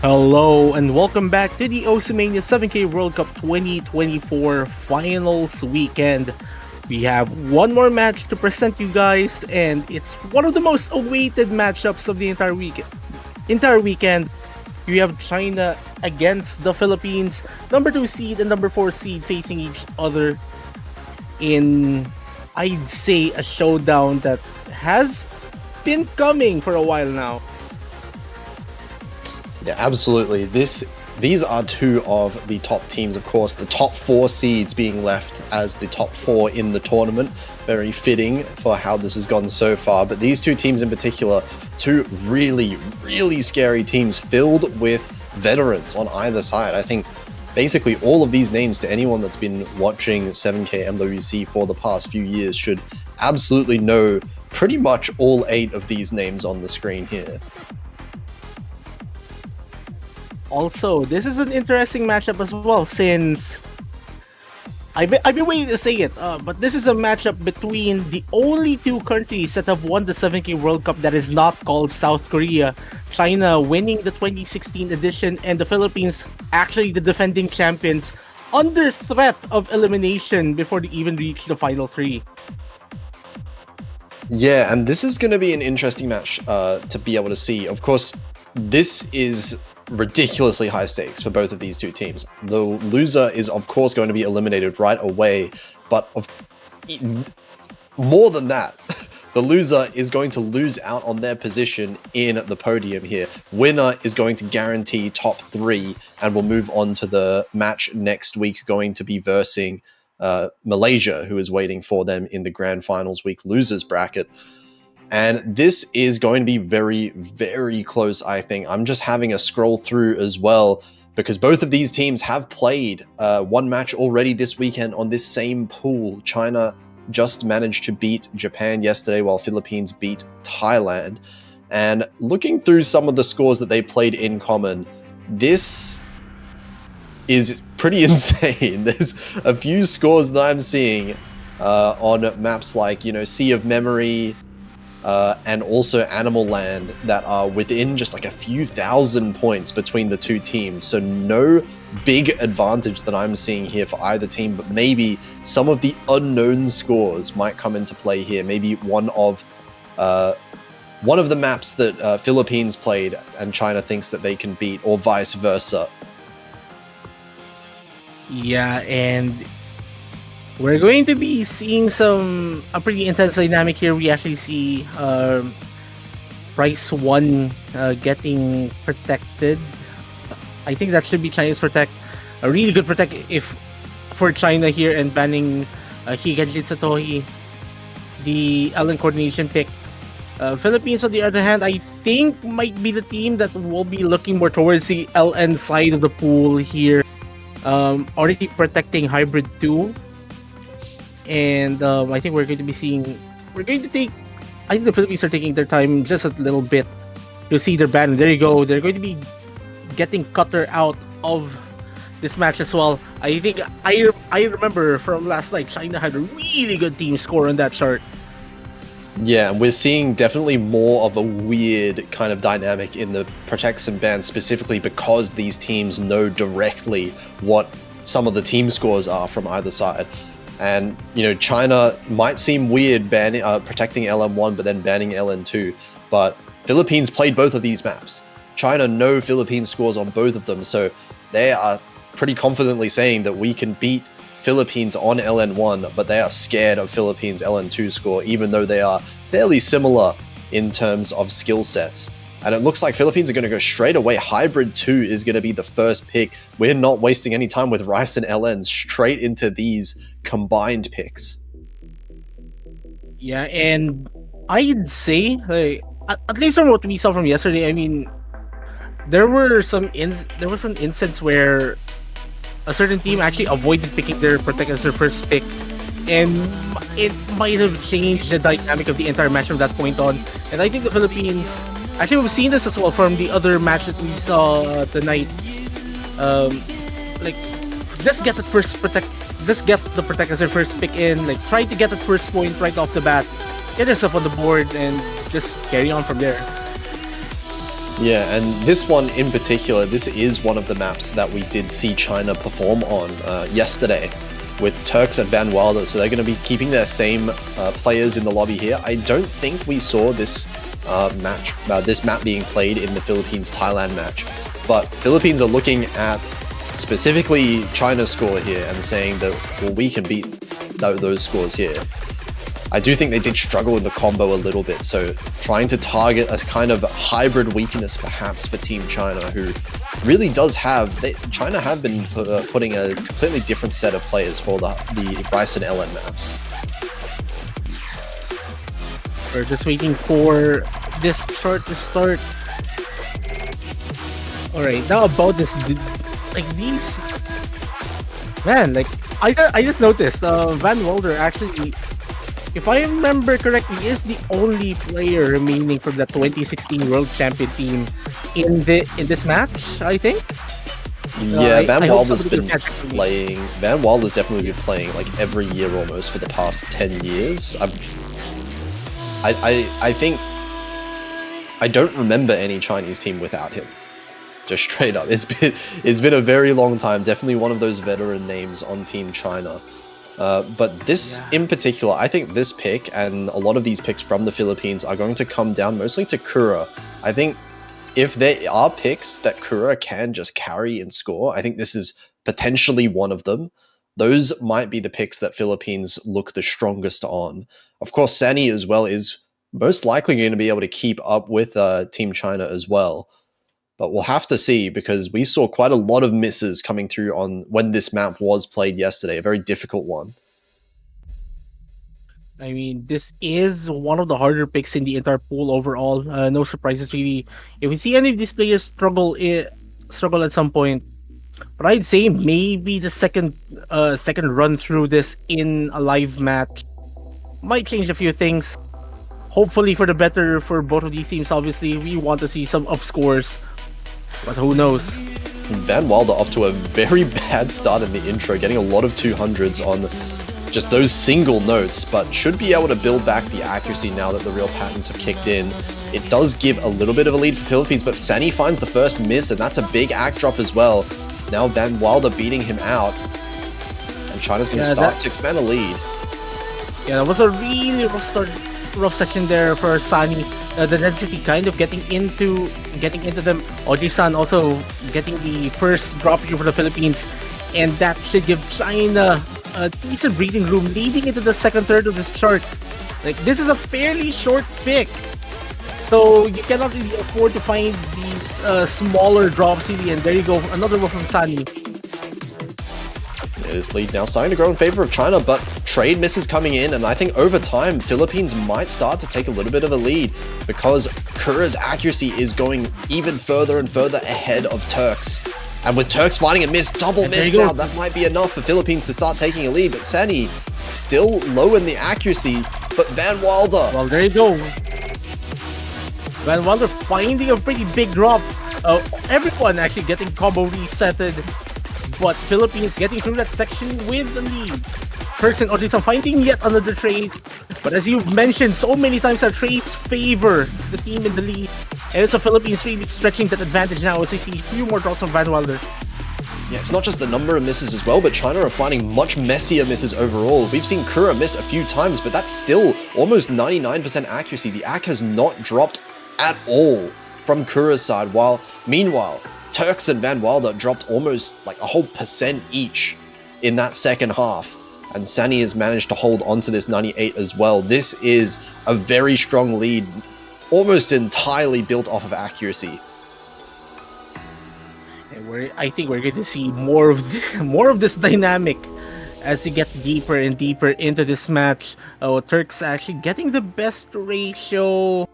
Hello and welcome back to the Mania 7K World Cup 2024 Finals weekend. We have one more match to present you guys, and it's one of the most awaited matchups of the entire weekend. We have China against the Philippines, number 2 seed and number 4 seed facing each other in, I'd say, a showdown that has been coming for a while now. Yeah, absolutely. These are two of the top teams, of course, the top 4 seeds being left as the top 4 in the tournament. Very fitting for how this has gone so far. But these two teams in particular, two really, really scary teams filled with veterans on either side. I think basically all of these names, to anyone that's been watching 7K MWC for the past few years, should absolutely know pretty much all 8 of these names on the screen here. Also, this is an interesting matchup as well, since I've been waiting to say it, but this is a matchup between the only two countries that have won the 7K World Cup that is not called South Korea. China winning the 2016 edition, and the Philippines, actually the defending champions, under threat of elimination before they even reach the final 3. Yeah, and this is going to be an interesting match to be able to see. Of course, this is ridiculously high stakes for both of these two teams. The loser is, of course, going to be eliminated right away, but more than that, the loser is going to lose out on their position in the podium here. Winner is going to guarantee top 3 and will move on to the match next week, going to be versing Malaysia, who is waiting for them in the grand finals week losers bracket. And this is going to be very, very close, I think. I'm just having a scroll through as well, because both of these teams have played one match already this weekend on this same pool. China just managed to beat Japan yesterday, while Philippines beat Thailand. And looking through some of the scores that they played in common, this is pretty insane. There's a few scores that I'm seeing on maps like, Sea of Memory, and also Animal Land that are within just like a few thousand points between the two teams. So no big advantage that I'm seeing here for either team, but maybe some of the unknown scores might come into play here. Maybe one of the maps that Philippines played and China thinks that they can beat, or vice versa. Yeah, and we're going to be seeing a pretty intense dynamic here. We actually see Price 1 getting protected. I think that should be China's protect. A really good protect for China here, and banning Higanjin Satohi, the LN coordination pick. Philippines, on the other hand, I think might be the team that will be looking more towards the LN side of the pool here. Already protecting Hybrid 2. And I think I think the Philippines are taking their time just a little bit to see their ban. There you go. They're going to be getting Cutter out of this match as well. I think I remember from last night, China had a really good team score on that chart. Yeah, we're seeing definitely more of a weird kind of dynamic in the protects and bans, specifically because these teams know directly what some of the team scores are from either side. And, China might seem weird protecting LM1 but then banning LN2, but Philippines played both of these maps. China know Philippines scores on both of them, so they are pretty confidently saying that we can beat Philippines on LN1, but they are scared of Philippines LN2 score, even though they are fairly similar in terms of skill sets. And it looks like Philippines are going to go straight away. Hybrid 2 is going to be the first pick. We're not wasting any time with Rice and LN, straight into these combined picks. Yeah, and I'd say, at least from what we saw from yesterday, I mean, there was an instance where a certain team actually avoided picking their protect as their first pick, and it might have changed the dynamic of the entire match from that point on. And I think the Philippines, actually, we've seen this as well from the other match that we saw tonight. Just get that first protect. Just get the protect as their first pick in. Like, try to get that first point right off the bat. Get yourself on the board and just carry on from there. Yeah, and this one in particular, this is one of the maps that we did see China perform on yesterday with Turks and Van Wilder. So they're going to be keeping their same players in the lobby here. I don't think we saw this this map being played in the Philippines-Thailand match, but Philippines are looking at specifically China's score here and saying that, well, we can beat those scores here. I do think they did struggle in the combo a little bit, so trying to target a kind of hybrid weakness perhaps for Team China, who really does have... China have been putting a completely different set of players for the Bryson LN maps. We're just waiting for this chart to start. Alright, now about this, like these... Man, like, I just noticed, Van Wilder actually... If I remember correctly, is the only player remaining from the 2016 World Champion team in this match, I think. Yeah, Van Wilder's been playing. Van Wilder's definitely been playing like every year almost for the past 10 years. I think I don't remember any Chinese team without him. Just straight up, it's been a very long time. Definitely one of those veteran names on Team China. But this in particular, I think this pick and a lot of these picks from the Philippines are going to come down mostly to Kura. I think if there are picks that Kura can just carry and score, I think this is potentially one of them. Those might be the picks that Philippines look the strongest on. Of course, Sani as well is most likely going to be able to keep up with Team China as well. But we'll have to see, because we saw quite a lot of misses coming through on when this map was played yesterday, a very difficult one. I mean, this is one of the harder picks in the entire pool overall. No surprises really. If we see any of these players struggle at some point, but I'd say maybe the second run through this in a live match might change a few things. Hopefully for the better for both of these teams. Obviously, we want to see some up scores, but who knows? Van Wilder off to a very bad start in the intro, getting a lot of 200s on just those single notes, but should be able to build back the accuracy now that the real patterns have kicked in. It does give a little bit of a lead for Philippines, but Sani finds the first miss, and that's a big act drop as well. Now Van Wilder beating him out, and China's going to start to expand a lead. Yeah, that was a really rough section there for Sani. The density kind of getting into them. Oji-san also getting the first drop here for the Philippines, and that should give China a decent breathing room leading into the second third of this chart. Like, this is a fairly short pick, so you cannot really afford to find these smaller drops really. And there you go, another one from Sani. This lead now starting to grow in favor of China, but trade misses coming in, and I think over time, Philippines might start to take a little bit of a lead, because Kura's accuracy is going even further and further ahead of Turks. And with Turks finding a miss, double miss now, that might be enough for Philippines to start taking a lead, but Sani still low in the accuracy, but Van Wilder. Well, there you go. Van Wilder finding a pretty big drop. Everyone actually getting combo resetted, but Philippines getting through that section with the lead. Turks and Oji-san finding yet another trade, but as you've mentioned so many times, our trades favor the team in the lead, and it's the Philippines really stretching that advantage now as we see a few more drops from Van Wilder. Yeah, it's not just the number of misses as well, but China are finding much messier misses overall. We've seen Kura miss a few times, but that's still almost 99% accuracy. The AK has not dropped at all from Kura's side, while meanwhile, Turks and Van Wilder dropped almost like a whole percent each in that second half. And Sani has managed to hold on to this 98 as well. This is a very strong lead, almost entirely built off of accuracy. And I think we're going to see more of this dynamic as we get deeper and deeper into this match. Turks actually getting the best ratio.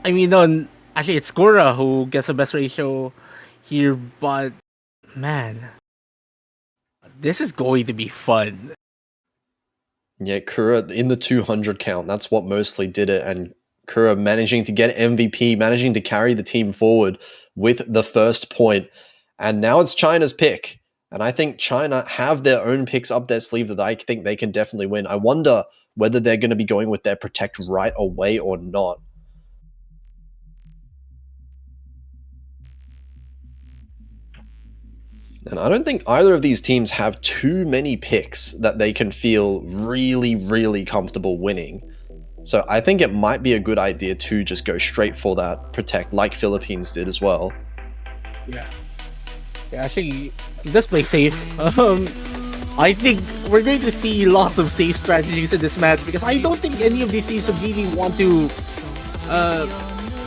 I mean, no, actually it's Kura who gets the best ratio here, but man, this is going to be fun. Yeah, Kura in the 200 count, that's what mostly did it, and Kura managing to get MVP, managing to carry the team forward with the first point. And now it's China's pick, and I think China have their own picks up their sleeve that I think they can definitely win. I wonder whether they're going to be going with their protect right away or not. And I don't think either of these teams have too many picks that they can feel really, really comfortable winning. So I think it might be a good idea to just go straight for that protect like Philippines did as well. Yeah. Yeah, actually, let's play safe. I think we're going to see lots of safe strategies in this match because I don't think any of these teams would really want to,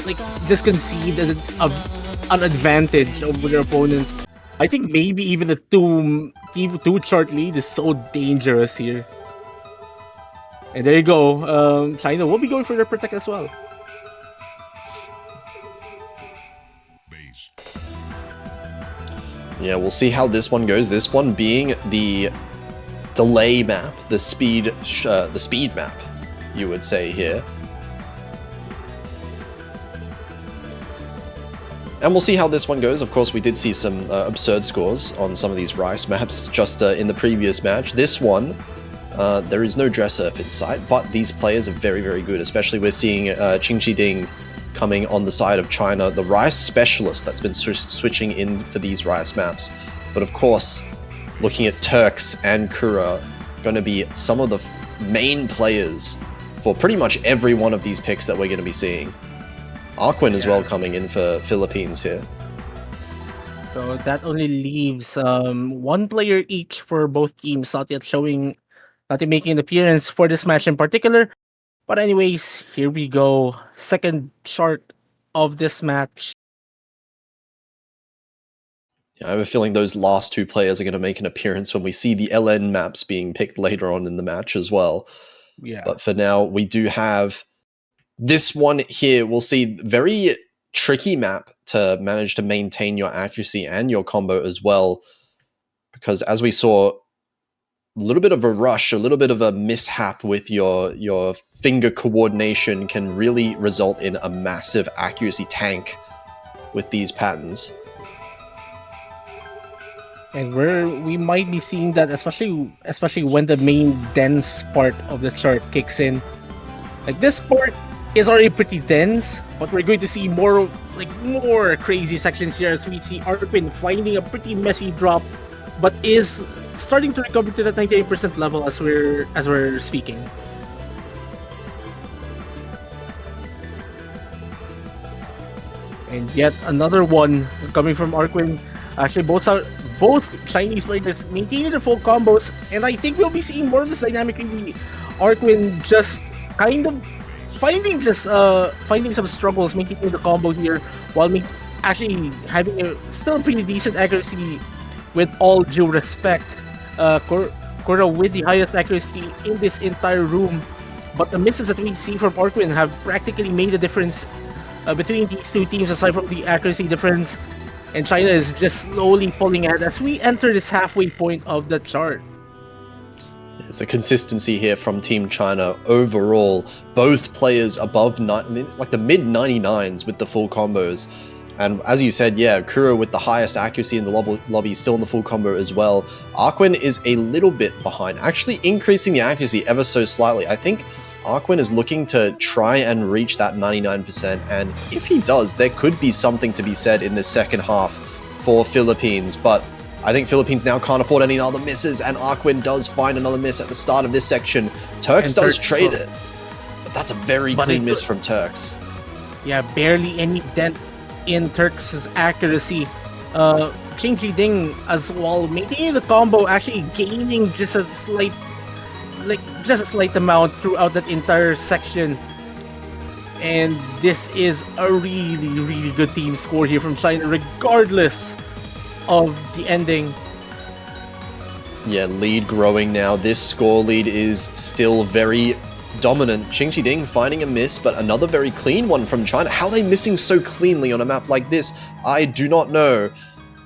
like, just concede an advantage over their opponents. I think maybe even a two chart lead is so dangerous here. And there you go. China will be going for their protect as well. Yeah, we'll see how this one goes. This one being the delay map, the speed map, you would say here. And we'll see how this one goes. Of course, we did see some absurd scores on some of these Rice maps just in the previous match. This one, there is no dress surf in sight, but these players are very, very good. Especially we're seeing Qingqi Ding coming on the side of China, the Rice specialist that's been switching in for these Rice maps. But of course, looking at Turks and Kura, going to be some of the main players for pretty much every one of these picks that we're going to be seeing. Arquin as well coming in for Philippines here. So that only leaves one player each for both teams, not yet making an appearance for this match in particular. But anyways, here we go. Second chart of this match. Yeah, I have a feeling those last two players are going to make an appearance when we see the LN maps being picked later on in the match as well. Yeah. But for now, we do have this one here. We'll see very tricky map to manage to maintain your accuracy and your combo as well. Because as we saw, a little bit of a rush, a little bit of a mishap with your finger coordination can really result in a massive accuracy tank with these patterns. And we might be seeing that especially when the main dense part of the chart kicks in. Like this part is already pretty dense, but we're going to see more crazy sections here as we see Arquin finding a pretty messy drop, but is starting to recover to that 98% level as we're speaking. And yet another one coming from Arquin. Actually, both Chinese players maintaining their full combos, and I think we'll be seeing more of this dynamic. Really, Arquin just kind of finding some struggles maintaining the combo here, while actually having a still pretty decent accuracy. With all due respect, Kura with the highest accuracy in this entire room, but the misses that we see from Arquin have practically made a difference between these two teams. Aside from the accuracy difference, and China is just slowly pulling ahead as we enter this halfway point of the chart. There's a consistency here from Team China overall. Both players above the mid 99s with the full combos. And as you said, yeah, Kura with the highest accuracy in the lobby, still in the full combo as well. Arquin is a little bit behind, actually increasing the accuracy ever so slightly. I think Arquin is looking to try and reach that 99%, and if he does, there could be something to be said in the second half for Philippines, but I think Philippines now can't afford any other misses, and Arquin does find another miss at the start of this section. Turks does trade it, but that's a very clean miss from Turks. Yeah, barely any dent in Turks' accuracy. Qingqi Ding as well, maintaining the combo, actually gaining just a slight amount throughout that entire section. And this is a really, really good team score here from China, regardless of the ending. Yeah, lead growing now. This score lead is still very dominant. Qingqi Ding finding a miss, but another very clean one from China. How are they missing so cleanly on a map like this? I do not know.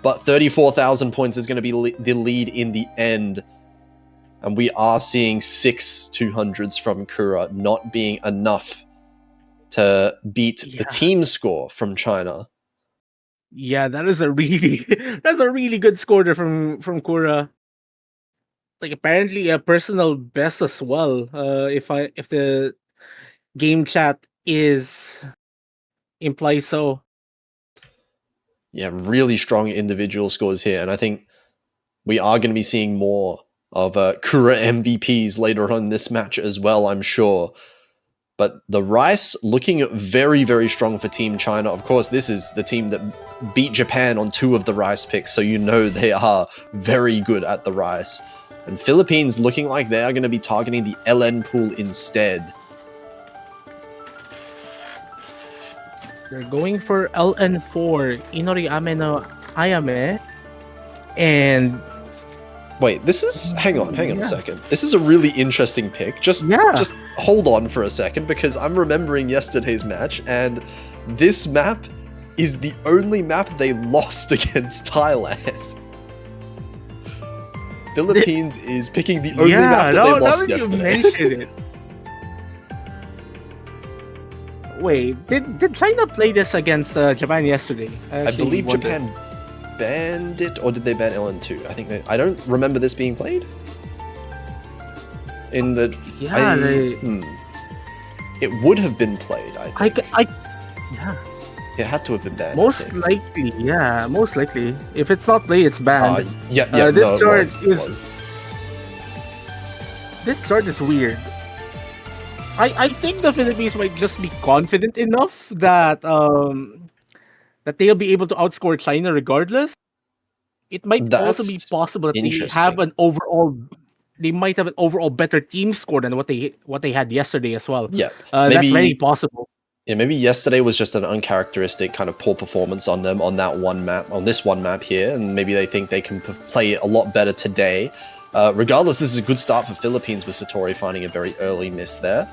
But 34,000 points is going to be the lead in the end. And we are seeing 6 200s from Kura, not being enough to beat the team score from China. Yeah, that is a really that's a really good score there from Kura. Like apparently a personal best as well. If the game chat implies so. Yeah, really strong individual scores here, and I think we are going to be seeing more of Kura MVPs later on in this match as well, I'm sure. But the Rice looking very, very strong for Team China. Of course, this is the team that beat Japan on 2 of the Rice picks, so you know they are very good at the Rice. And Philippines looking like they are going to be targeting the LN pool instead. They're going for LN4, Inori Ame no Ayame. And wait, this is hang on a second. This is a really interesting pick. Just hold on for a second, because I'm remembering yesterday's match, and this map is the only map they lost against Thailand. Philippines is picking the only map that they lost yesterday. You mentioned it. Wait, did China play this against Japan yesterday? I believe Japan banned it, or did they ban LN2? I think I don't remember this being played. In the it would have been played. I think. It had to have been banned. Most likely. If it's not played, it's banned. This chart is weird. I think the Philippines might just be confident enough that that they'll be able to outscore China regardless. It might also be possible that they might have an overall better team score than what they had yesterday as well. Yeah, that's very possible. Yeah, maybe yesterday was just an uncharacteristic kind of poor performance on them on this one map here, and maybe they think they can play it a lot better today. Regardless, this is a good start for Philippines with Satori finding a very early miss there.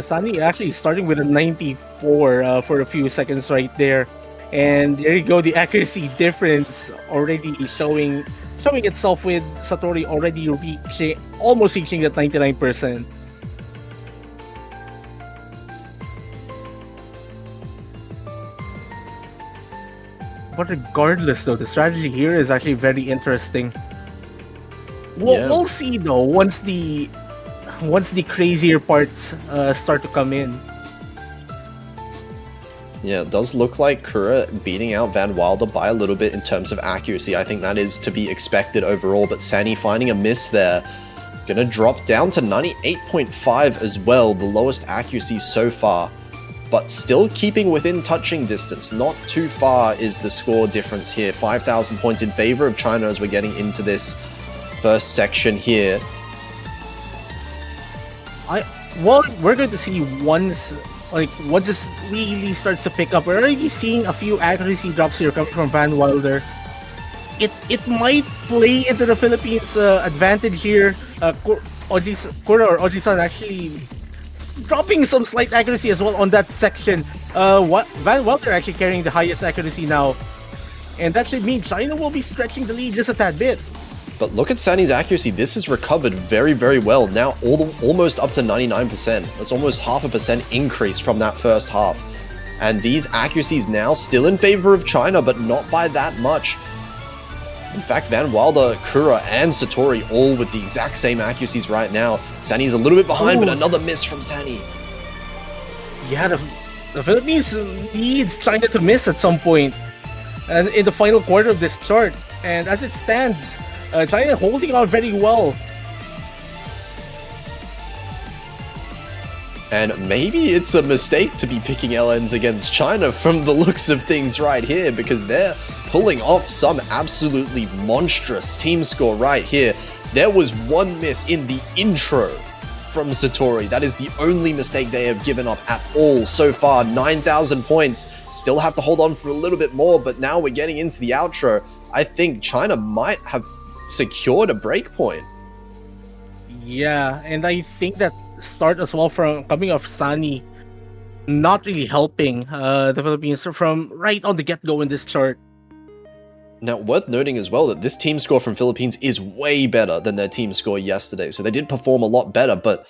Sunny actually starting with a 94 for a few seconds right there. And there you go, the accuracy difference already showing itself with Satori already almost reaching that 99%. But regardless though, the strategy here is actually very interesting. We'll see though once the crazier parts start to come in. Yeah, it does look like Kura beating out Van Wilder by a little bit in terms of accuracy. I think that is to be expected overall, but Sani finding a miss there. Gonna drop down to 98.5 as well, the lowest accuracy so far. But still keeping within touching distance. Not too far is the score difference here. 5,000 points in favor of China as we're getting into this first section here. We're going to see once this really starts to pick up. We're already seeing a few accuracy drops here coming from Van Wilder. It might play into the Philippines' advantage here. Kura or Oji-san actually dropping some slight accuracy as well on that section. Van Wilder actually carrying the highest accuracy now, and that should mean China will be stretching the lead just a tad bit. But look at Sani's accuracy. This has recovered very, very well. Now almost up to 99%. That's almost 0.5% increase from that first half. And these accuracies now still in favor of China, but not by that much. In fact, Van Wilder, Kura, and Satori all with the exact same accuracies right now. Sani's a little bit behind, but another miss from Sani. Yeah, the Philippines needs China to miss at some point, and in the final quarter of this chart. And as it stands, China holding on very well. And maybe it's a mistake to be picking LNs against China from the looks of things right here, because they're pulling off some absolutely monstrous team score right here. There was one miss in the intro from Satori. That is the only mistake they have given up at all so far. 9,000 points. Still have to hold on for a little bit more, but now we're getting into the outro. I think China might have secured a breakpoint. Yeah, and I think that start as well from coming off Sani not really helping the Philippines from right on the get-go in this chart. Now, worth noting as well that this team score from Philippines is way better than their team score yesterday. So they did perform a lot better, but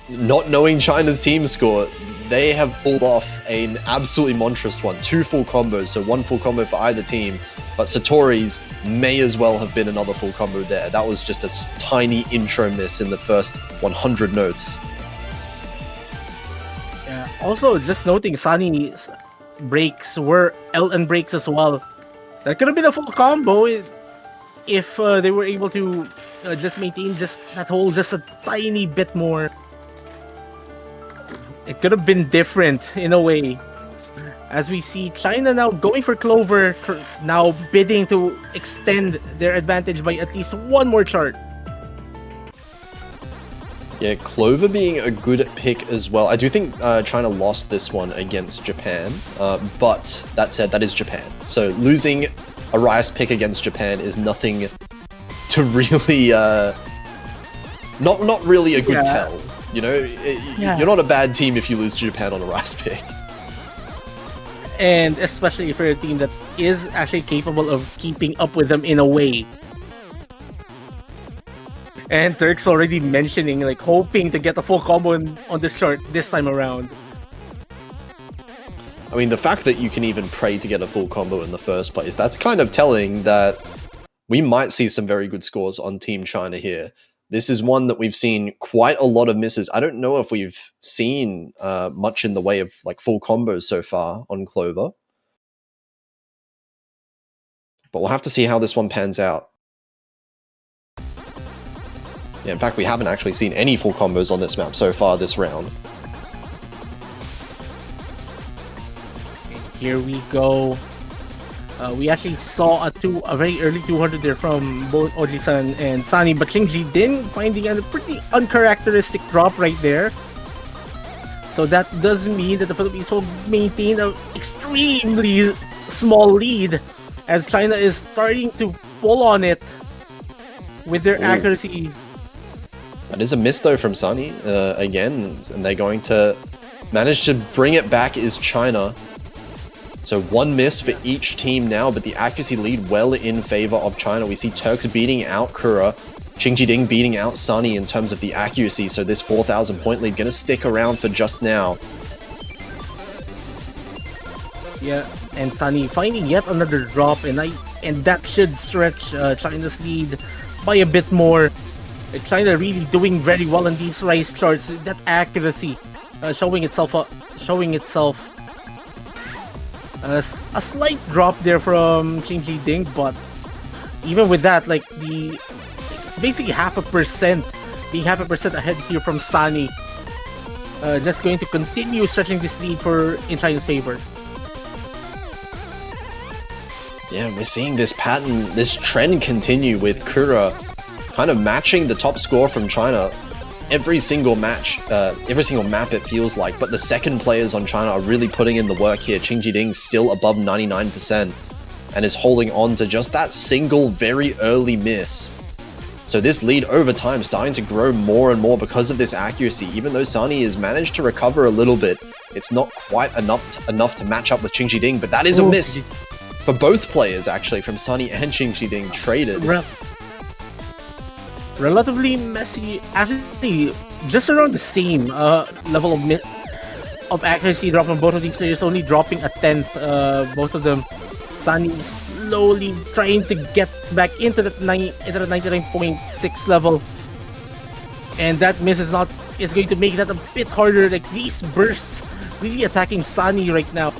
not knowing China's team score, they have pulled off an absolutely monstrous one. 2 full combos, so 1 full combo for either team. But Satori's may as well have been another full combo there. That was just a tiny intro miss in the first 100 notes. Yeah. Also, just noting, Sani's breaks were LN breaks as well. That could have been a full combo. if they were able to just maintain just that hole just a tiny bit more, it could have been different in a way. As we see China now going for Clover, now bidding to extend their advantage by at least one more chart. Yeah, Clover being a good pick as well. I do think China lost this one against Japan, but that said, that is Japan. So losing a Rice pick against Japan is nothing to really, not really a good tell. You know, you're not a bad team if you lose to Japan on a Rice pick. And especially if you're a team that is actually capable of keeping up with them in a way. And Turk's already mentioning, like, hoping to get a full combo on this chart this time around. I mean, the fact that you can even pray to get a full combo in the first place, that's kind of telling that we might see some very good scores on Team China here. This is one that we've seen quite a lot of misses. I don't know if we've seen much in the way of like full combos so far on Clover. But we'll have to see how this one pans out. Yeah, in fact, we haven't actually seen any full combos on this map so far this round. Here we go. We actually saw a very early 200 there from both Oji-san and Sunny, but Qingji finding a pretty uncharacteristic drop right there. So that does mean that the Philippines will maintain an extremely small lead as China is starting to pull on it with their accuracy. That is a miss though from Sunny again, and they're going to manage to bring it back is China. So one miss for each team now, but the accuracy lead well in favor of China. We see Turks beating out Kura, Qingji beating out Sunny in terms of the accuracy. So this 4,000 point lead gonna stick around for just now. Yeah, and Sunny finding yet another drop, and that should stretch China's lead by a bit more. China really doing very well on these Rice charts. That accuracy showing itself. A slight drop there from Qingji, but even with that, like it's basically 0.5%, being 0.5% ahead here from Sunny. Just going to continue stretching this lead in China's favor. Yeah, we're seeing this pattern, this trend continue with Kura kind of matching the top score from China every single match, every single map it feels like, but the second players on China are really putting in the work here. Qingji still above 99% and is holding on to just that single very early miss. So this lead over time starting to grow more and more because of this accuracy. Even though Sunny has managed to recover a little bit, it's not quite enough to match up with Qingji, but that is a miss for both players actually, from Sunny and Qingji traded. Relatively messy, actually just around the same level of accuracy drop on both of these players, only dropping a 10th, both of them. Sunny slowly trying to get back into the 99.6 level, and that miss is going to make that a bit harder. Like these bursts really attacking Sunny right now,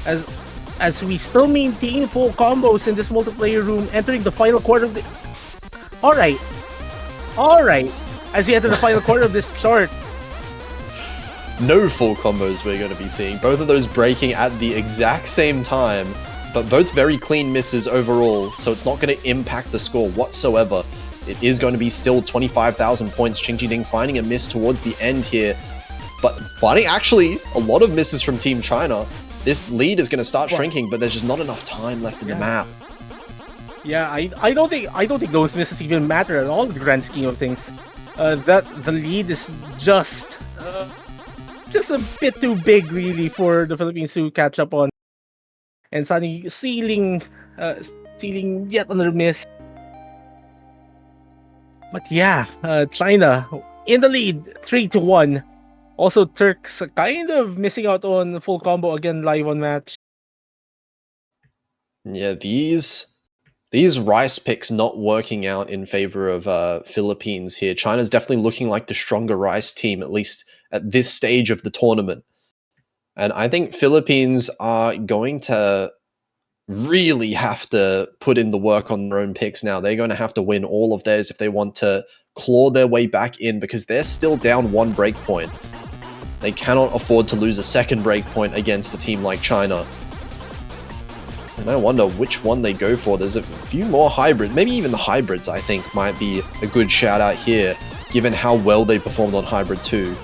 as we still maintain full combos in this multiplayer room, entering the final quarter of the. Alright, as we enter the final quarter of this chart. No full combos we're going to be seeing. Both of those breaking at the exact same time, but both very clean misses overall, so it's not going to impact the score whatsoever. It is going to be still 25,000 points. Qingji finding a miss towards the end here, but finding actually a lot of misses from Team China. This lead is going to start shrinking, but there's just not enough time left in the map. Yeah, I don't think those misses even matter at all in the grand scheme of things. That the lead is just a bit too big really for the Philippines to catch up on. And Sunny sealing yet another miss. But yeah, China in the lead, 3-1. Also, Turks kind of missing out on full combo again live on match. Yeah, these Rice picks not working out in favor of Philippines here. China's definitely looking like the stronger Rice team, at least at this stage of the tournament. And I think Philippines are going to really have to put in the work on their own picks now. They're going to have to win all of theirs if they want to claw their way back in, because they're still down 1 break point. They cannot afford to lose a second break point against a team like China. And I wonder which one they go for. There's a few more hybrids. Maybe even the hybrids, I think, might be a good shout out here, given how well they performed on Hybrid 2.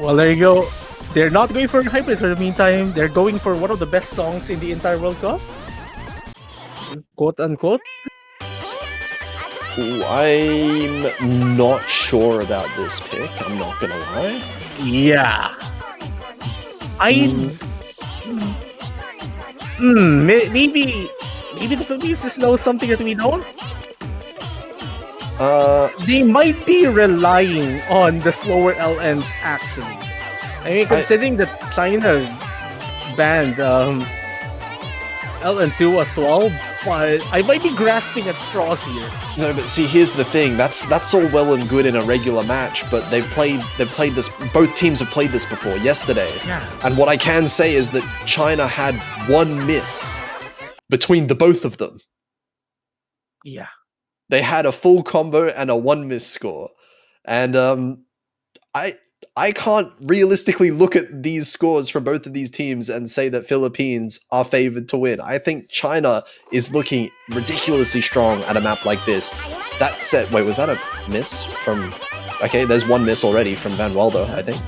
Well, there you go. They're not going for hybrids for the meantime. They're going for one of the best songs in the entire World Cup. Quote unquote. Ooh, I'm not sure about this pick, I'm not gonna lie. Yeah. Maybe the Philippines just know something that we don't. They might be relying on the slower LNs actually. I mean, considering that China banned LN2 as well, but I might be grasping at straws here. No, but see, here's the thing. That's all well and good in a regular match, but they've played this. Both teams have played this before yesterday. Yeah. And what I can say is that China had 1 miss between the both of them. Yeah. They had a full combo and a 1 miss score, and I can't realistically look at these scores from both of these teams and say that Philippines are favored to win. I think China is looking ridiculously strong at a map like this. That said, wait, was that a miss from... Okay, there's 1 miss already from Van Waldo, I think.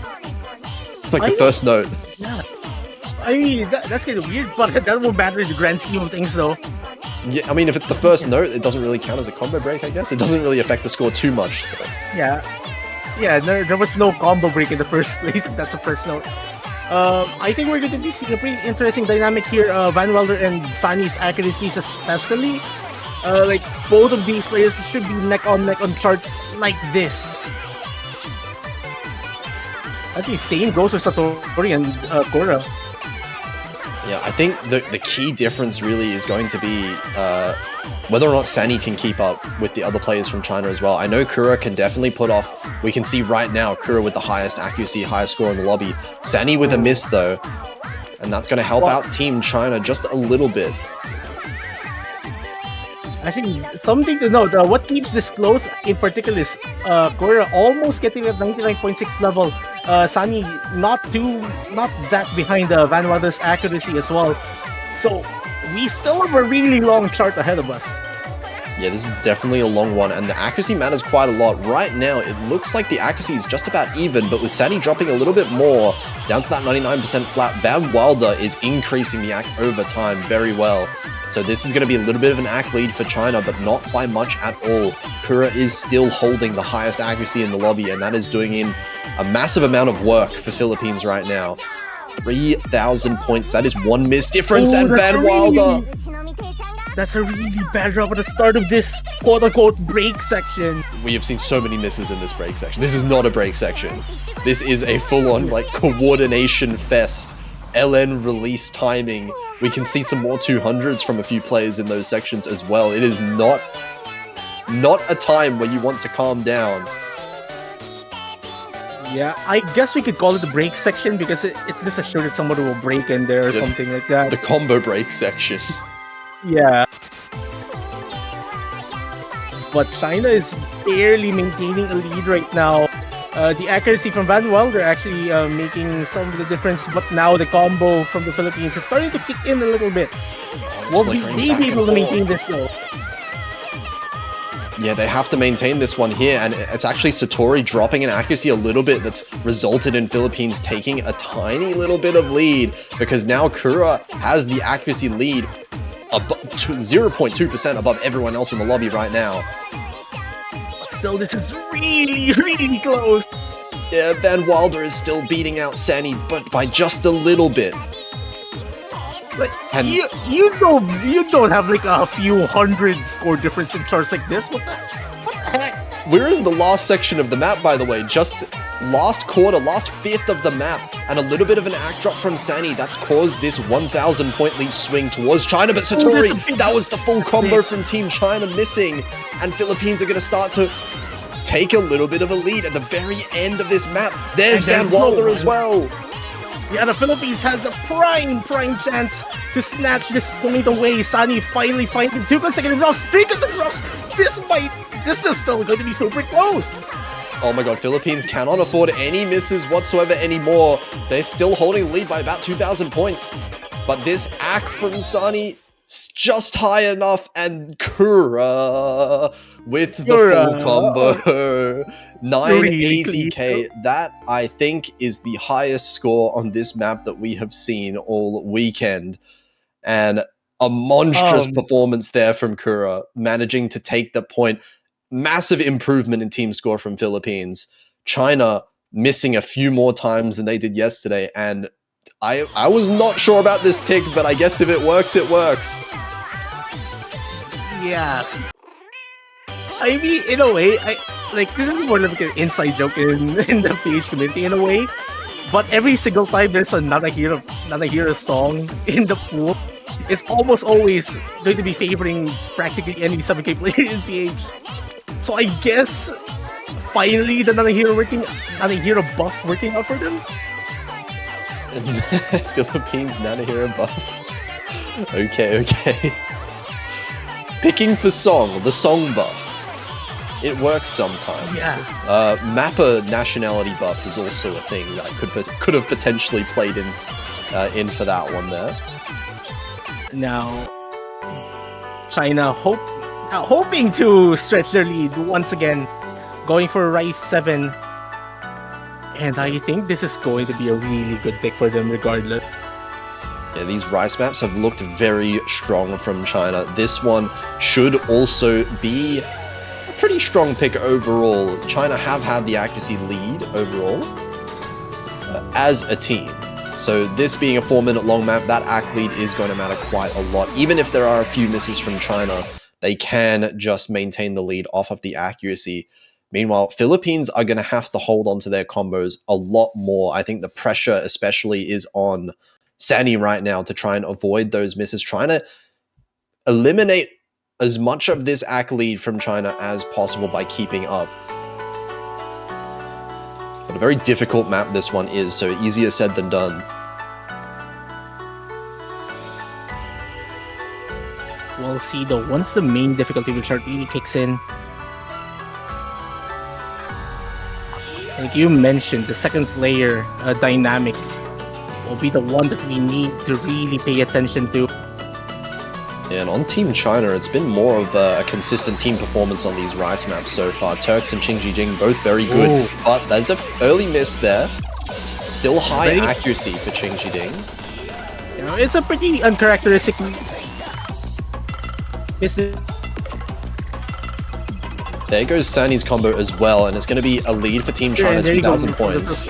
It's like the first note. Yeah. I mean, that's kind of weird, but that won't matter in the grand scheme of things, though. Yeah, I mean, if it's the first note, it doesn't really count as a combo break, I guess. It doesn't really affect the score too much. So. Yeah. Yeah, there was no combo break in the first place. That's the first note. I think we're going to be seeing a pretty interesting dynamic here. Van Wilder and Sunny's accuracies especially. Like, both of these players should be neck on charts like this. I think same goes with Satori and Korra. Yeah, I think the key difference really is going to be whether or not Sani can keep up with the other players from China as well. I know Kura can definitely put off. We can see right now Kura with the highest accuracy, highest score in the lobby. Sani with a miss though, and that's going to help out Team China just a little bit. Actually, something to note, what keeps this close in particular is Korra almost getting at 99.6 level. Sunny not that behind Van Wilder's accuracy as well. So we still have a really long chart ahead of us. Yeah, this is definitely a long one, and the accuracy matters quite a lot. Right now, it looks like the accuracy is just about even, but with Sani dropping a little bit more, down to that 99% flat, Van Wilder is increasing the ACK over time very well. So this is going to be a little bit of an ACK lead for China, but not by much at all. Kura is still holding the highest accuracy in the lobby, and that is doing in a massive amount of work for Philippines right now. 3,000 points, that is 1 miss difference, and Van Wilder... That's a really bad drop at the start of this quote-unquote break section. We have seen so many misses in this break section. This is not a break section. This is a full-on, like, coordination fest. LN release timing. We can see some more 200s from a few players in those sections as well. It is not a time where you want to calm down. Yeah, I guess we could call it the break section because it's just assured that somebody will break in there or something like that. The combo break section. Yeah. But China is barely maintaining a lead right now. The accuracy from Van Wilder actually making some of the difference, but now the combo from the Philippines is starting to kick in a little bit. Will they be able to maintain this though? Yeah, they have to maintain this one here, and it's actually Satori dropping in accuracy a little bit that's resulted in Philippines taking a tiny little bit of lead, because now Kura has the accuracy lead 0.2% above everyone else in the lobby right now. But still, this is really, really close. Yeah, Van Wilder is still beating out Sani, but by just a little bit. Like, and you don't have like a few hundred score difference in charts like this. What the heck? We're in the last section of the map, by the way. Just last quarter, last fifth of the map, and a little bit of an ACK drop from Sani. That's caused this 1,000 point lead swing towards China. But Satori, that was the full combo from Team China missing, and Philippines are going to start to take a little bit of a lead at the very end of this map. There's Van Wilder as well. Yeah, the Philippines has the prime chance to snatch this point away. Sunny finally finding 2 consecutive roughs, 3 consecutive roughs. This is still going to be super close. Oh my god, Philippines cannot afford any misses whatsoever anymore. They're still holding the lead by about 2,000 points. But this act from Sunny is just high enough, and Kura with the full combo. 980k. That, I think, is the highest score on this map that we have seen all weekend. And a monstrous performance there from Kura, managing to take the point. Massive improvement in team score from Philippines. China missing a few more times than they did yesterday, and I was not sure about this pick, but I guess if it works, it works. Yeah. I mean, in a way, this is more like an inside joke in the PH community in a way. But every single time there's another hero song in the pool, it's almost always going to be favoring practically any 7K player in PH. So I guess finally the another hero buff working out for them. Philippines Nana Hero buff. Okay. Picking for song, the song buff. It works sometimes. Yeah. Mapper nationality buff is also a thing that could have potentially played in for that one there. Now, China hoping to stretch their lead once again, going for Rise 7. And I think this is going to be a really good pick for them regardless. Yeah, these Rice maps have looked very strong from China. This one should also be a pretty strong pick overall. China have had the accuracy lead overall as a team. So this being a 4-minute long map, that act lead is going to matter quite a lot. Even if there are a few misses from China, they can just maintain the lead off of the accuracy. Meanwhile, Philippines are going to have to hold on to their combos a lot more. I think the pressure especially is on Sani right now to try and avoid those misses, trying to eliminate as much of this act lead from China as possible by keeping up. But a very difficult map this one is, so easier said than done. We'll see though, once the main difficulty restart really kicks in. Like you mentioned, the second player dynamic will be the one that we need to really pay attention to. And on Team China, it's been more of a consistent team performance on these Rice maps so far. Turks and Qingjing both very good, but there's an early miss there. Still high accuracy for Qingjing. You know, it's a pretty uncharacteristic miss. There goes Sani's combo as well, and it's going to be a lead for Team China, 2,000 points.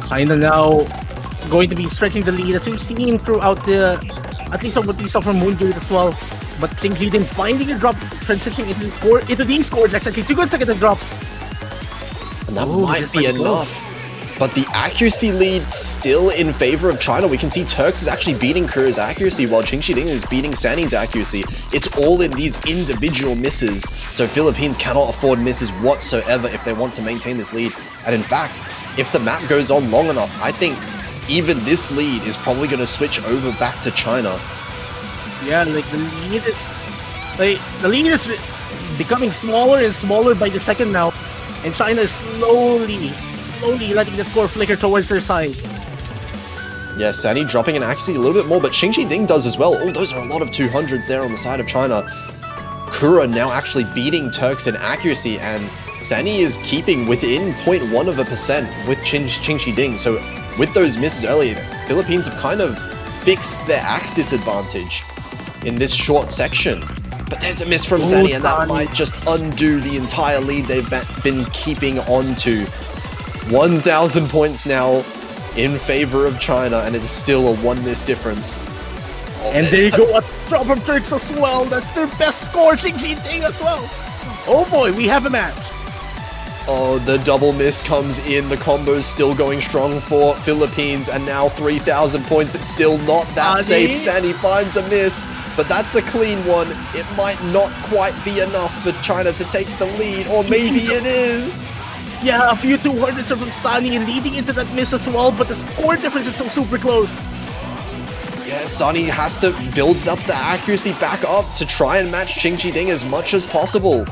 China now going to be stretching the lead, as we've seen throughout at least what we saw from Moongate as well. But Qingjing finding a drop, transitioning into these scores, exactly 2 consecutive drops. And that might be enough. But the accuracy lead still in favor of China. We can see Turks is actually beating Kura's accuracy while Qingjing is beating Sani's accuracy. It's all in these individual misses. So Philippines cannot afford misses whatsoever if they want to maintain this lead. And in fact, if the map goes on long enough, I think even this lead is probably going to switch over back to China. Yeah, like the lead is becoming smaller and smaller by the second now. And China is slowly letting the score flicker towards their side. Yeah, Sani dropping in accuracy a little bit more, but Qingjing does as well. Oh, those are a lot of 200s there on the side of China. Kura now actually beating Turks in accuracy, and Sani is keeping within 0.1% with Qingjing. So with those misses earlier, the Philippines have kind of fixed their act disadvantage in this short section. But there's a miss from Sani, and that might just undo the entire lead they've been keeping on to. 1,000 points now in favor of China, and it's still a 1 miss difference. Oh, and there you go, a drop from Turks as well. That's their best score, Qingjing as well. Oh boy, we have a match. Oh, the double miss comes in. The combo's still going strong for Philippines, and now 3,000 points. It's still not that safe. Sani finds a miss, but that's a clean one. It might not quite be enough for China to take the lead, or maybe it is. Yeah, a few 200s from Sani leading into that miss as well, but the score difference is still super close. Yeah, Sunny has to build up the accuracy back up to try and match Qingqiding as much as possible.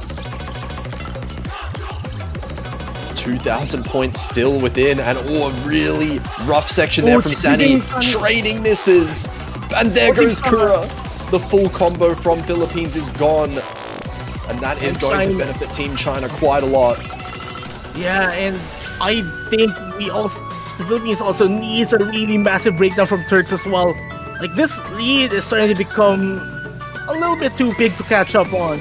2,000 points still within, and a really rough section there from Sani. Trading misses, and there goes Kura. The full combo from Philippines is gone, and that is going to benefit Team China quite a lot. Yeah, and I think the Philippines also needs a really massive breakdown from Turks as well. Like, this lead is starting to become a little bit too big to catch up on.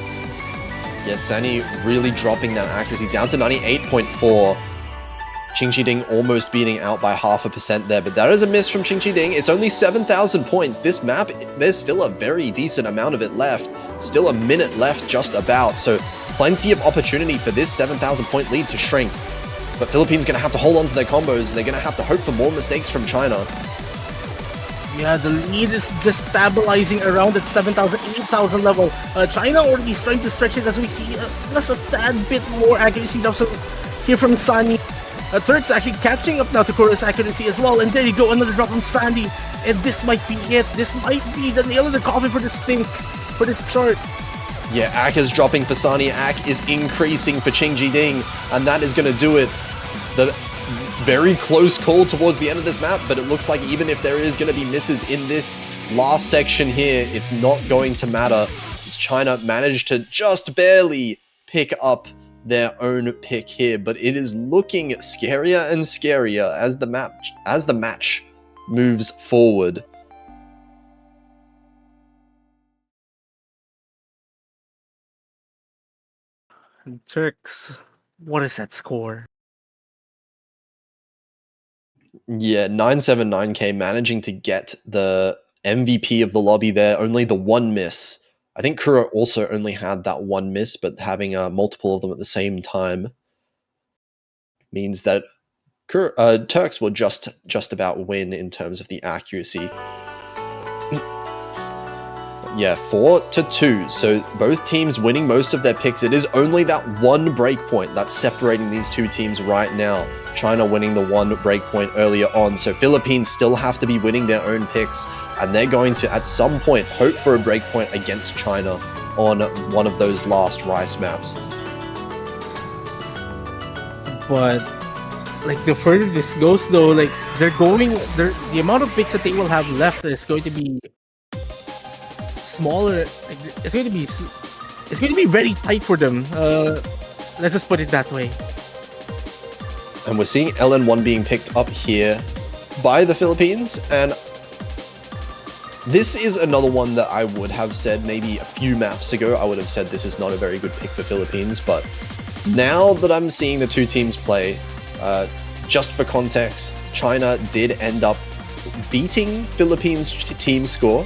Yes, Sani really dropping that accuracy down to 98.4. Qingqiding almost beating out by 0.5% there, but that is a miss from Qingqiding. It's only 7,000 points. This map, there's still a very decent amount of it left. Still a minute left just about, so plenty of opportunity for this 7,000 point lead to shrink. But Philippines going to have to hold on to their combos. They're going to have to hope for more mistakes from China. Yeah, the lead is just stabilizing around that 7,000, 8,000 level. China already starting to stretch it as we see just a tad bit more accuracy now here from Sani. Turks actually catching up now to Kura's accuracy as well. And there you go, another drop from Sani. And this might be it. This might be the nail in the coffin for this thing, for this chart. Yeah, Ak is dropping for Sani. Ak is increasing for Qingqiding. And that is going to do it. The very close call towards the end of this map, but it looks like even if there is going to be misses in this last section here, it's not going to matter, as China managed to just barely pick up their own pick here. But it is looking scarier and scarier as the match moves forward. Turks, what is that score? Yeah, 979k managing to get the MVP of the lobby there. Only the one miss. I think Kura also only had that one miss, but having multiple of them at the same time means that Turks will just about win in terms of the accuracy. Yeah, 4-2. So both teams winning most of their picks. It is only that one breakpoint that's separating these two teams right now. China winning the one breakpoint earlier on. So Philippines still have to be winning their own picks, and they're going to, at some point, hope for a breakpoint against China on one of those last Rice maps. But, like, the further this goes, though, like, the amount of picks that they will have left is going to be smaller. Like, it's going to be very tight for them. Let's just put it that way. And we're seeing LN1 being picked up here by the Philippines, and this is another one that I would have said maybe a few maps ago, I would have said this is not a very good pick for Philippines, but now that I'm seeing the two teams play, just for context, China did end up beating Philippines' team score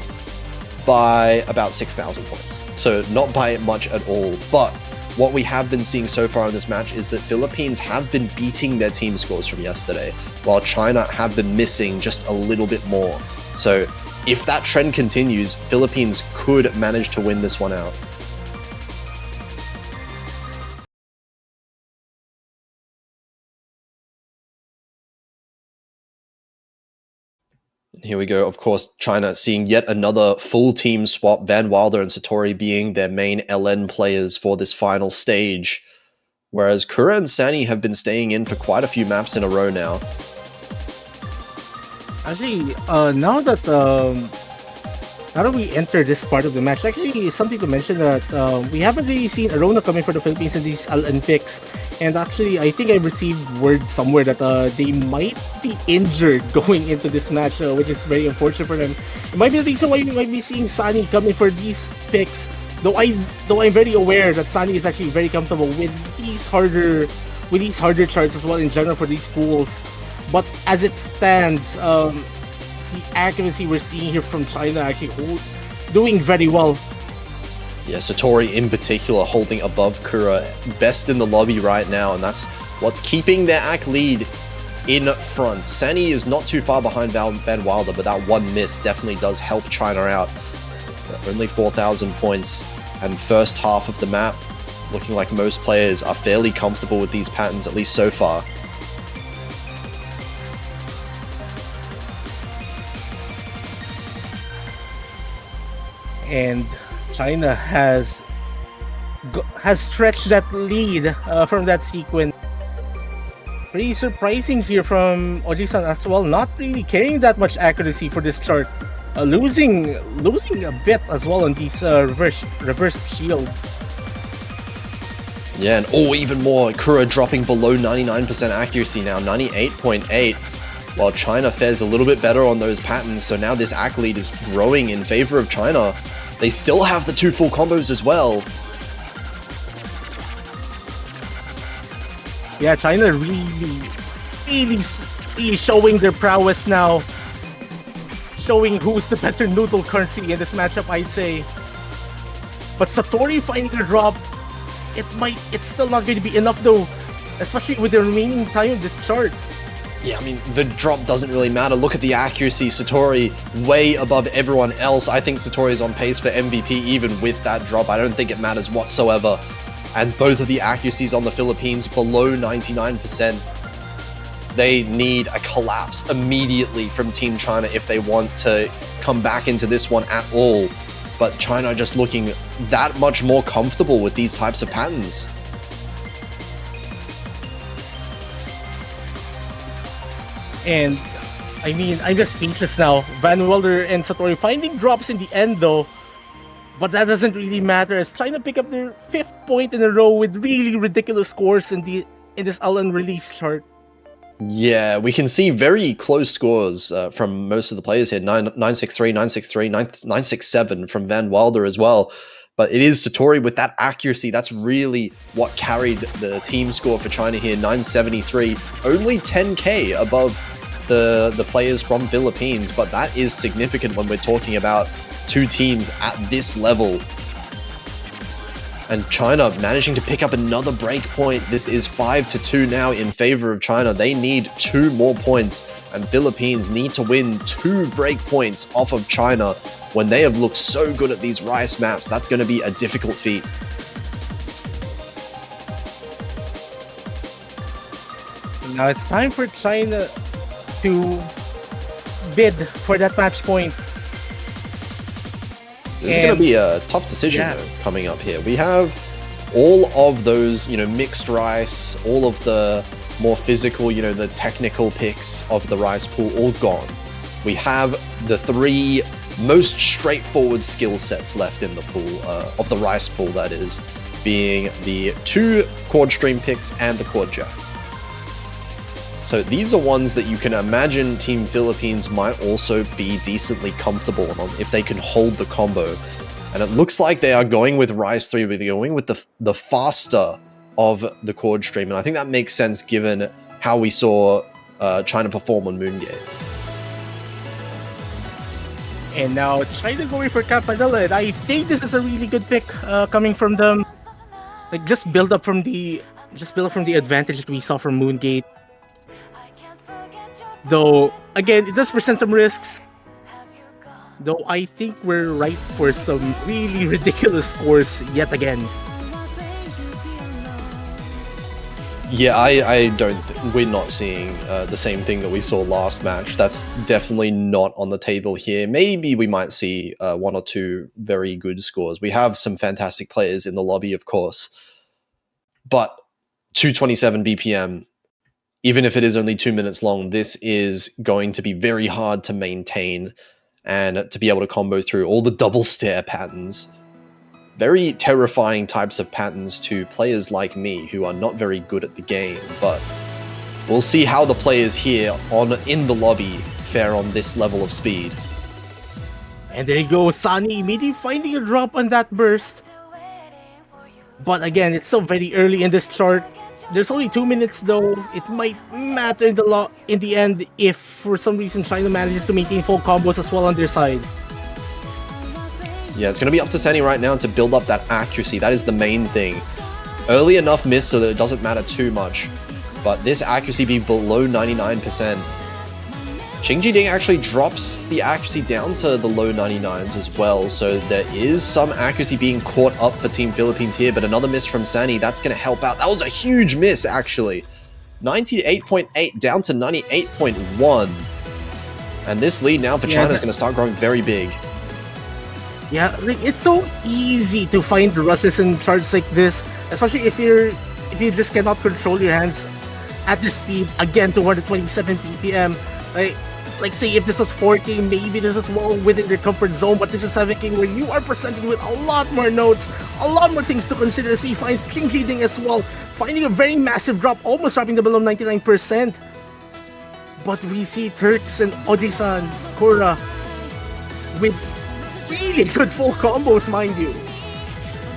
by about 6,000 points. So not by much at all, but what we have been seeing so far in this match is that Philippines have been beating their team scores from yesterday, while China have been missing just a little bit more. So if that trend continues, Philippines could manage to win this one out. Here we go. Of course, China seeing yet another full team swap. Van Wilder and Satori being their main LN players for this final stage. Whereas Kura and Sani have been staying in for quite a few maps in a row now. Actually, now that we enter this part of the match, actually something to mention that we haven't really seen Arona coming for the Philippines in these LN picks. And actually, I think I received word somewhere that they might be injured going into this match, which is very unfortunate for them. It might be the reason why we might be seeing Sani coming for these picks. Though I'm very aware that Sani is actually very comfortable with these harder charts as well in general for these pools. But as it stands, the accuracy we're seeing here from China actually doing very well. Yeah, Satori in particular holding above Kura, best in the lobby right now, and that's what's keeping their ACK lead in front. Sani is not too far behind Van Wilder, but that one miss definitely does help China out. Only 4,000 points, and first half of the map looking like most players are fairly comfortable with these patterns, at least so far. And China has stretched that lead from that sequence. Pretty surprising here from Oji-san as well, not really carrying that much accuracy for this chart. Losing a bit as well on these reverse shield. Yeah, and even more, Kura dropping below 99% accuracy now, 98.8, while China fares a little bit better on those patterns, so now this ACK lead is growing in favor of China. They still have the 2 full combos as well. Yeah, China really showing their prowess now. Showing who's the better noodle country in this matchup, I'd say. But Satori finding a drop, it's still not going to be enough though, especially with the remaining time of this chart. Yeah, I mean, the drop doesn't really matter. Look at the accuracy. Satori way above everyone else. I think Satori is on pace for MVP even with that drop. I don't think it matters whatsoever. And both of the accuracies on the Philippines below 99%. They need a collapse immediately from Team China if they want to come back into this one at all. But China just looking that much more comfortable with these types of patterns. And I mean, I'm just speechless now. Van Wilder and Satori finding drops in the end though. But that doesn't really matter as China pick up their 5th point in a row with really ridiculous scores in this unreleased chart. Yeah, we can see very close scores from most of the players here. 963, 963, 967 from Van Wilder as well. But it is Satori with that accuracy. That's really what carried the team score for China here. 973, only 10k above the players from Philippines. But that is significant when we're talking about 2 teams at this level. And China managing to pick up another break point. This is 5-2 now in favor of China. They need 2 more points, and Philippines need to win 2 break points off of China when they have looked so good at these Rice maps. That's going to be a difficult feat. Now it's time for China to bid for that match point. This is going to be a tough decision though, coming up here. We have all of those, mixed Rice, all of the more physical, the technical picks of the Rice pool all gone. We have the 3 most straightforward skill sets left in the pool, of the Rice pool that is, being the 2 Quad Stream picks and the Quad Jack. So these are ones that you can imagine Team Philippines might also be decently comfortable on if they can hold the combo. And it looks like they are going with Rise 3, but they're going with the faster of the Quad Stream. And I think that makes sense given how we saw China perform on Moongate. And now China going for Campanella, and I think this is a really good pick coming from them. Like just build up from the advantage that we saw from Moongate. Though, again, it does present some risks. Though I think we're ripe for some really ridiculous scores yet again. Yeah, I don't we're not seeing the same thing that we saw last match. That's definitely not on the table here. Maybe we might see 1 or 2 very good scores. We have some fantastic players in the lobby, of course. But 227 BPM, even if it is only 2 minutes long, this is going to be very hard to maintain and to be able to combo through all the double stare patterns. Very terrifying types of patterns to players like me who are not very good at the game, but we'll see how the players here in the lobby fare on this level of speed. And there you go, Sunny immediately finding a drop on that burst. But again, it's still very early in this chart. There's only 2 minutes though. It might matter in the end if for some reason China manages to maintain full combos as well on their side. Yeah, it's going to be up to Sani right now to build up that accuracy. That is the main thing. Early enough miss so that it doesn't matter too much. But this accuracy being below 99%. Xing Jiding actually drops the accuracy down to the low 99s as well. So there is some accuracy being caught up for Team Philippines here. But another miss from Sani, that's going to help out. That was a huge miss, actually. 98.8 down to 98.1. And this lead now for China is going to start growing very big. Yeah, like it's so easy to find rushes in charts like this, especially if you just cannot control your hands at this speed. Again, 227 ppm. Like say if this was 4K, maybe this is well within your comfort zone, but this is 7K where you are presented with a lot more notes, a lot more things to consider as we find Xing Jiding as well, finding a very massive drop, almost dropping the below 99%. But we see Turks and Ojisan, Kura with really good full combos, mind you.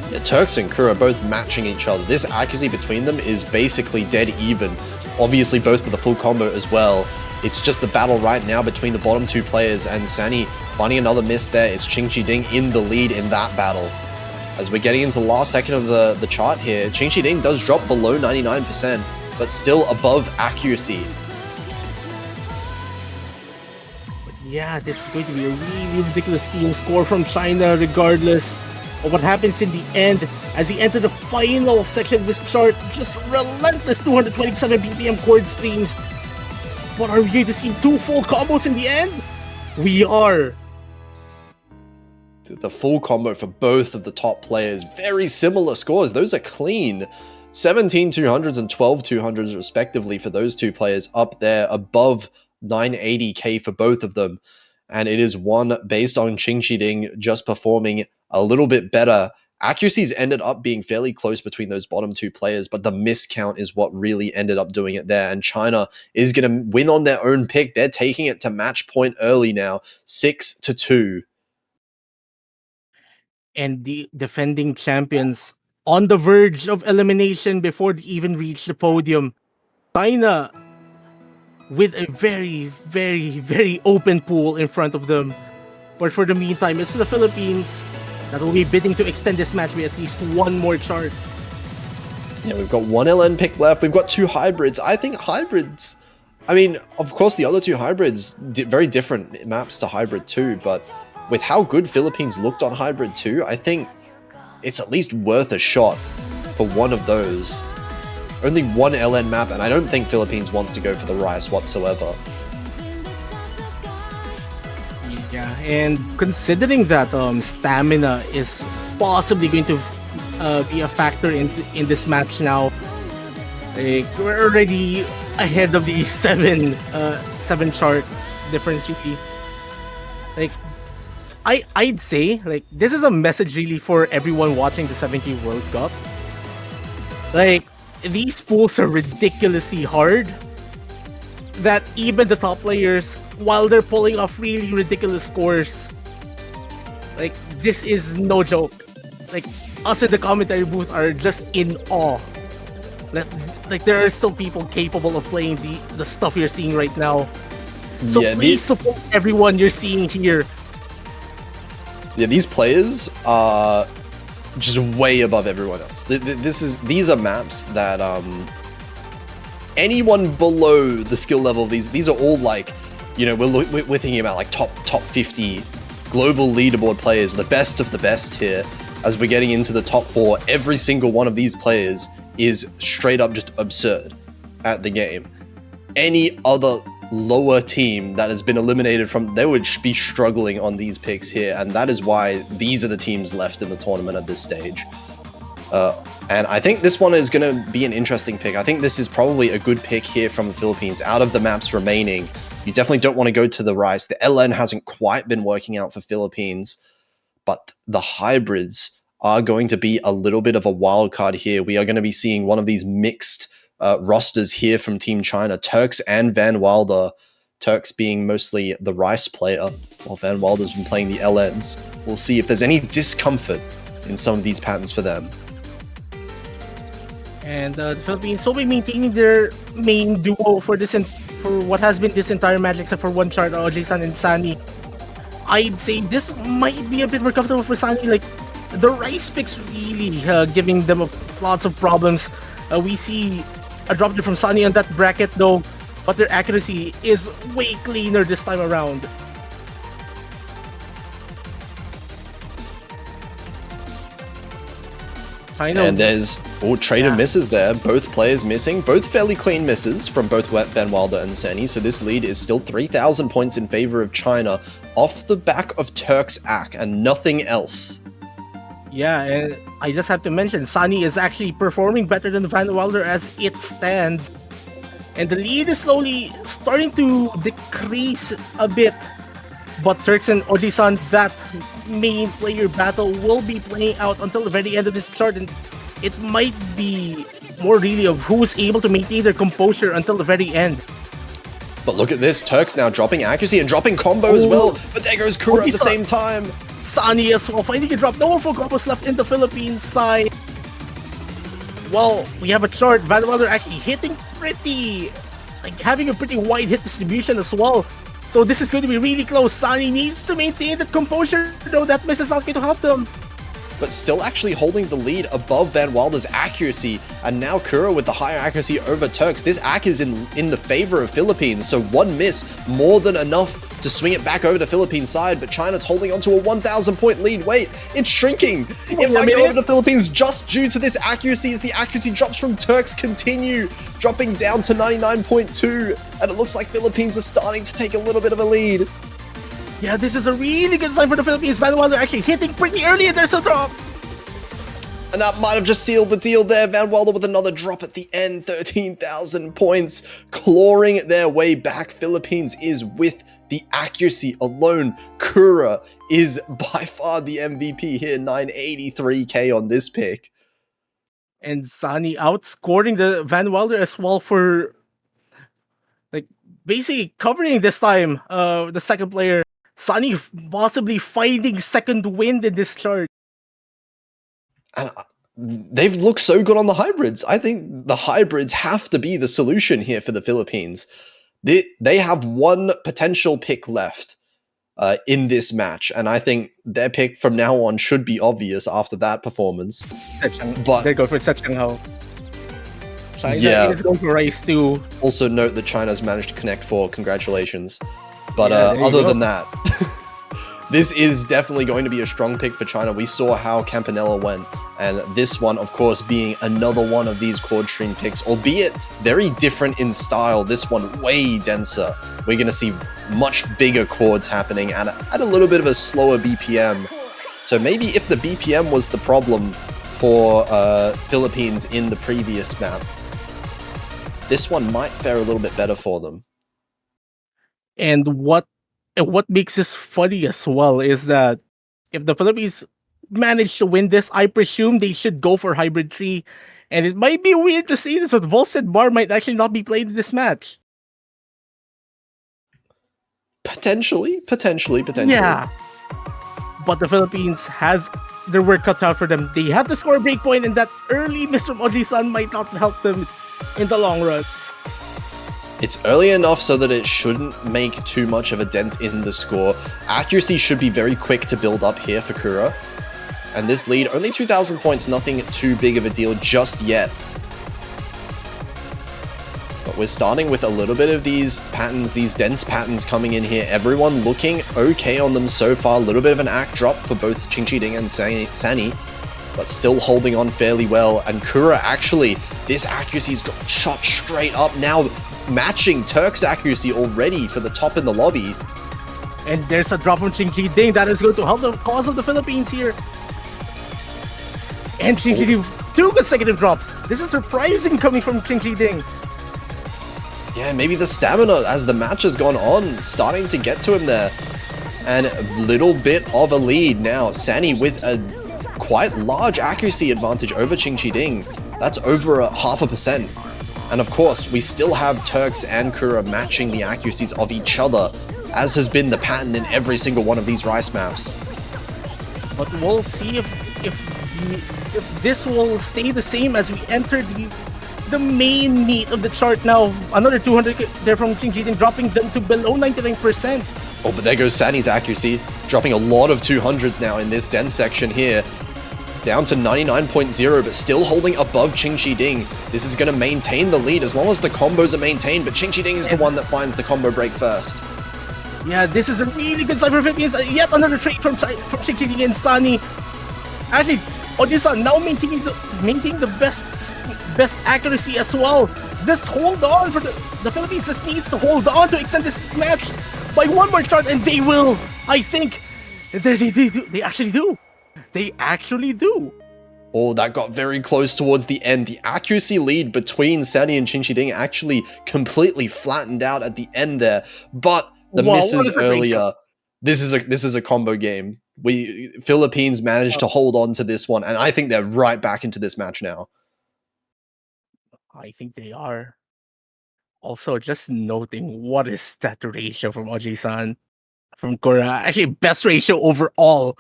Yeah, Turks and Kura both matching each other. This accuracy between them is basically dead even. Obviously both with a full combo as well. It's just the battle right now between the bottom two players, and Sani finding another miss there. It's Xing Jiding in the lead in that battle. As we're getting into the last second of the chart here, Xing Jiding does drop below 99%, but still above accuracy. Yeah, this is going to be a really ridiculous team score from China regardless of what happens in the end as we enter the final section of this chart. Just relentless 227 BPM chord streams. But are we going to see two full combos in the end? We are. The full combo for both of the top players. Very similar scores. Those are clean. 17 200s and 12 200s respectively for those two players up there above 980k for both of them, and it is one based on Xing Jiding just performing a little bit better. Accuracies ended up being fairly close between those bottom two players, but the miscount is what really ended up doing it there, and China is going to win on their own pick. They're taking it to match point early now, 6-2. And the defending champions on the verge of elimination before they even reach the podium. China with a very, very, very open pool in front of them. But for the meantime, it's the Philippines that will be bidding to extend this match by at least one more chart. Yeah, we've got one LN pick left. We've got two hybrids. I think hybrids... I mean, of course, the other two hybrids did very different maps to Hybrid 2, but with how good Philippines looked on Hybrid 2, I think it's at least worth a shot for one of those. Only one LN map, and I don't think Philippines wants to go for the Rice whatsoever. Yeah, and considering that stamina is possibly going to be a factor in this match now, like, we're already ahead of the seven chart difference really. Like I'd say like this is a message really for everyone watching the 7K World Cup. Like, these pools are ridiculously hard that even the top players, while they're pulling off really ridiculous scores, like, this is no joke. Like, us in the commentary booth are just in awe. Like there are still people capable of playing the stuff you're seeing right now. So yeah, please support everyone you're seeing here. Yeah, these players are just way above everyone else. These are maps that anyone below the skill level of these are all like, you know, we're thinking about like top 50 global leaderboard players, the best of the best here. As we're getting into the top 4, every single one of these players is straight up just absurd at the game. Any other lower team that has been eliminated from, they would be struggling on these picks here, and that is why these are the teams left in the tournament at this stage. And I think this one is going to be an interesting pick. I think this is probably a good pick here from the Philippines. Out of the maps remaining, you definitely don't want to go to the Rice. The LN hasn't quite been working out for Philippines, but the hybrids are going to be a little bit of a wild card here. We are going to be seeing one of these mixed rosters here from Team China, Turks and Van Wilder. Turks being mostly the Rice player, while Van Wilder's been playing the LNs. We'll see if there's any discomfort in some of these patterns for them. And the Philippines will be maintaining their main duo for what has been this entire match, except for one chart, Oji-san and Sani. I'd say this might be a bit more comfortable for Sunny. Like, the rice picks really giving them lots of problems. We see a drop from Sunny on that bracket though, but their accuracy is way cleaner this time around. And there's Trader misses there. Both players missing. Both fairly clean misses from both Van Wilder and Seni. So this lead is still 3,000 points in favor of China off the back of Turk's Ak and nothing else. Yeah, and I just have to mention, Sunny is actually performing better than Van Wilder as it stands. And the lead is slowly starting to decrease a bit. But Turks and Ojisan, that main player battle will be playing out until the very end of this chart, and it might be more really of who's able to maintain their composure until the very end. But look at this, Turks now dropping accuracy and dropping combo as well, but there goes Kura at the same time. Sunny as well, finding a drop. No more full combos left in the Philippines side. Well, we have a chart, Van Wilder actually hitting pretty, like having a pretty wide hit distribution as well. So this is going to be really close. Sunny needs to maintain that composure, though that miss is not going to help them. But still actually holding the lead above Van Wilder's accuracy, and now Kura with the higher accuracy over Turks. This Ak is in the favor of Philippines, so one miss more than enough to swing it back over to Philippines side, but China's holding on to a 1,000 point lead. Wait, it's shrinking. It might go over to Philippines just due to this accuracy as the accuracy drops from Turks continue, dropping down to 99.2, and it looks like Philippines are starting to take a little bit of a lead. Yeah, this is a really good sign for the Philippines. Van Wilder actually hitting pretty early and there's a drop. And that might have just sealed the deal there. Van Wilder with another drop at the end, 13,000 points, clawing their way back. Philippines is with the accuracy alone. Kura is by far the MVP here, 983k on this pick. And Sunny outscoring the Van Wilder as well for, like, basically covering this time, the second player. Sunny possibly finding second wind in this chart. And they've looked so good on the hybrids. I think the hybrids have to be the solution here for the Philippines. They have one potential pick left in this match, and I think their pick from now on should be obvious after that performance. But they go for Chang Hao. China is going for race too. Also note that China's managed to connect 4. Congratulations. But other than that, this is definitely going to be a strong pick for China. We saw how Campanella went, and this one, of course, being another one of these chord stream picks, albeit very different in style. This one way denser. We're going to see much bigger chords happening at a little bit of a slower BPM. So maybe if the BPM was the problem for Philippines in the previous map, this one might fare a little bit better for them. And what makes this funny as well is that if the Philippines manage to win this, I presume they should go for Hybrid 3. And it might be weird to see this, but Volset Bar might actually not be played in this match. Potentially. Yeah. But the Philippines has their work cut out for them. They have to score a breakpoint, and that early miss from Oji-san might not help them in the long run. It's early enough so that it shouldn't make too much of a dent in the score. Accuracy should be very quick to build up here for Kura. And this lead, only 2,000 points, nothing too big of a deal just yet. But we're starting with a little bit of these patterns, these dense patterns coming in here. Everyone looking okay on them so far. A little bit of an act drop for both Qingqiding and Sani, but still holding on fairly well. And Kura actually, this accuracy's got shot straight up now, matching Turk's accuracy already for the top in the lobby. And there's a drop from Qingqiding that is going to help the cause of the Philippines here. And Qingqiding, 2 consecutive drops. This is surprising coming from Qingqiding. Yeah, maybe the stamina as the match has gone on, starting to get to him there. And a little bit of a lead now. Sani with a quite large accuracy advantage over Qingqiding. That's over 0.5%. And of course, we still have Turks and Kura matching the accuracies of each other, as has been the pattern in every single one of these Rice maps. But we'll see if this will stay the same as we enter the main meat of the chart now. Another 200 there from Qingqiding, dropping them to below 99%. Oh, but there goes Sani's accuracy, dropping a lot of 200s now in this dense section here. Down to 99.0, but still holding above Qingqi Ding. This is going to maintain the lead as long as the combos are maintained, but Qingqi Ding is the one that finds the combo break first. Yeah, this is a really good side for Philippines. Yet another trade from Qingqi Ding and Sunny. Actually, Oji-san now maintaining the best accuracy as well. Just hold on for the Philippines. Just needs to hold on to extend this match by one more chart, and they will. I think they actually do. They actually do. Oh, that got very close towards the end. The accuracy lead between Sani and Qingqi Ding actually completely flattened out at the end there. But the misses earlier. This is a combo game. Philippines managed to hold on to this one, and I think they're right back into this match now. I think they are. Also, just noting, what is that ratio from Oji-san from Korea? Actually, best ratio overall.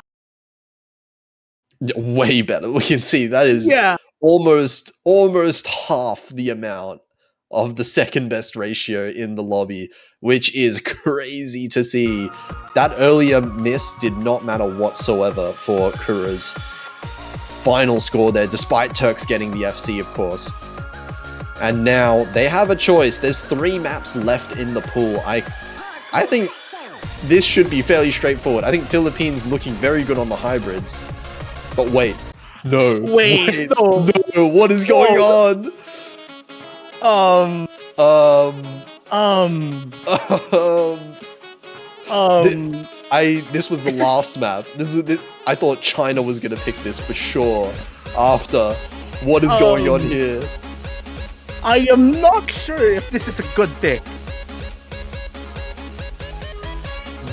Way better. We can see that is almost half the amount of the second best ratio in the lobby, which is crazy to see. That earlier miss did not matter whatsoever for Kura's final score there, despite Turks getting the FC, of course. And now they have a choice. There's 3 maps left in the pool. I think this should be fairly straightforward. I think Philippines looking very good on the hybrids. But wait. No. Wait. No. What is going on? This was the last map. I thought China was gonna pick this for sure. After what is going on here? I am not sure if this is a good pick.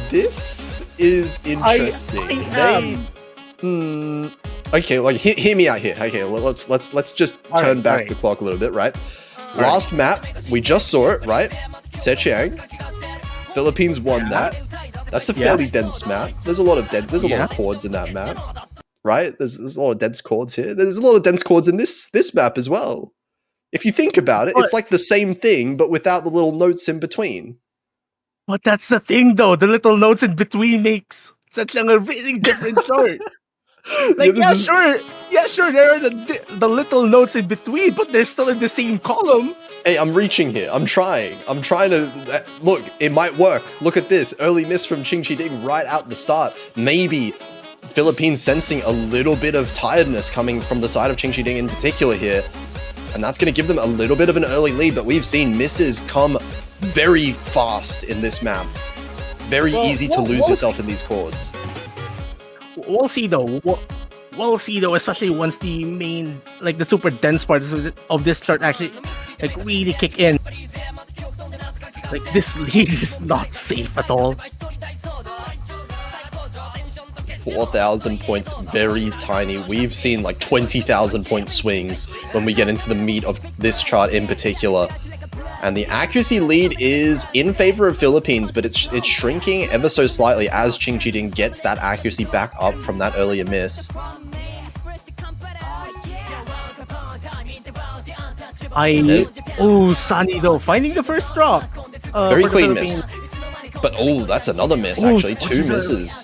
This is interesting. Okay, like hear me out here. Okay, let's just turn back the clock a little bit, right? Last map, we just saw it, right? Sechiang. Philippines won that. That's a fairly dense map. There's a lot of chords in that map, right? There's a lot of dense chords here. There's a lot of dense chords in this map as well. If you think about it, it's like the same thing, but without the little notes in between. But that's the thing, though. The little notes in between makes such a really different chart. Like, sure, there are the little notes in between, but they're still in the same column. Hey, I'm reaching here. I'm trying to... Look, it might work. Look at this. Early miss from Qingqi Ding right out the start. Maybe Philippines sensing a little bit of tiredness coming from the side of Qingqi Ding in particular here. And that's going to give them a little bit of an early lead, but we've seen misses come very fast in this map. Very easy to lose yourself in these chords. We'll see though. We'll see though, especially once the main, like the super dense part of this chart actually like really kick in. Like this lead is not safe at all. 4,000 points, very tiny. We've seen like 20,000 point swings when we get into the meat of this chart in particular. And the accuracy lead is in favor of Philippines, but it's shrinking ever so slightly as Qingqi Ding gets that accuracy back up from that earlier miss. Sunny though, finding the first drop. Very clean miss. But that's another miss actually, 2 misses.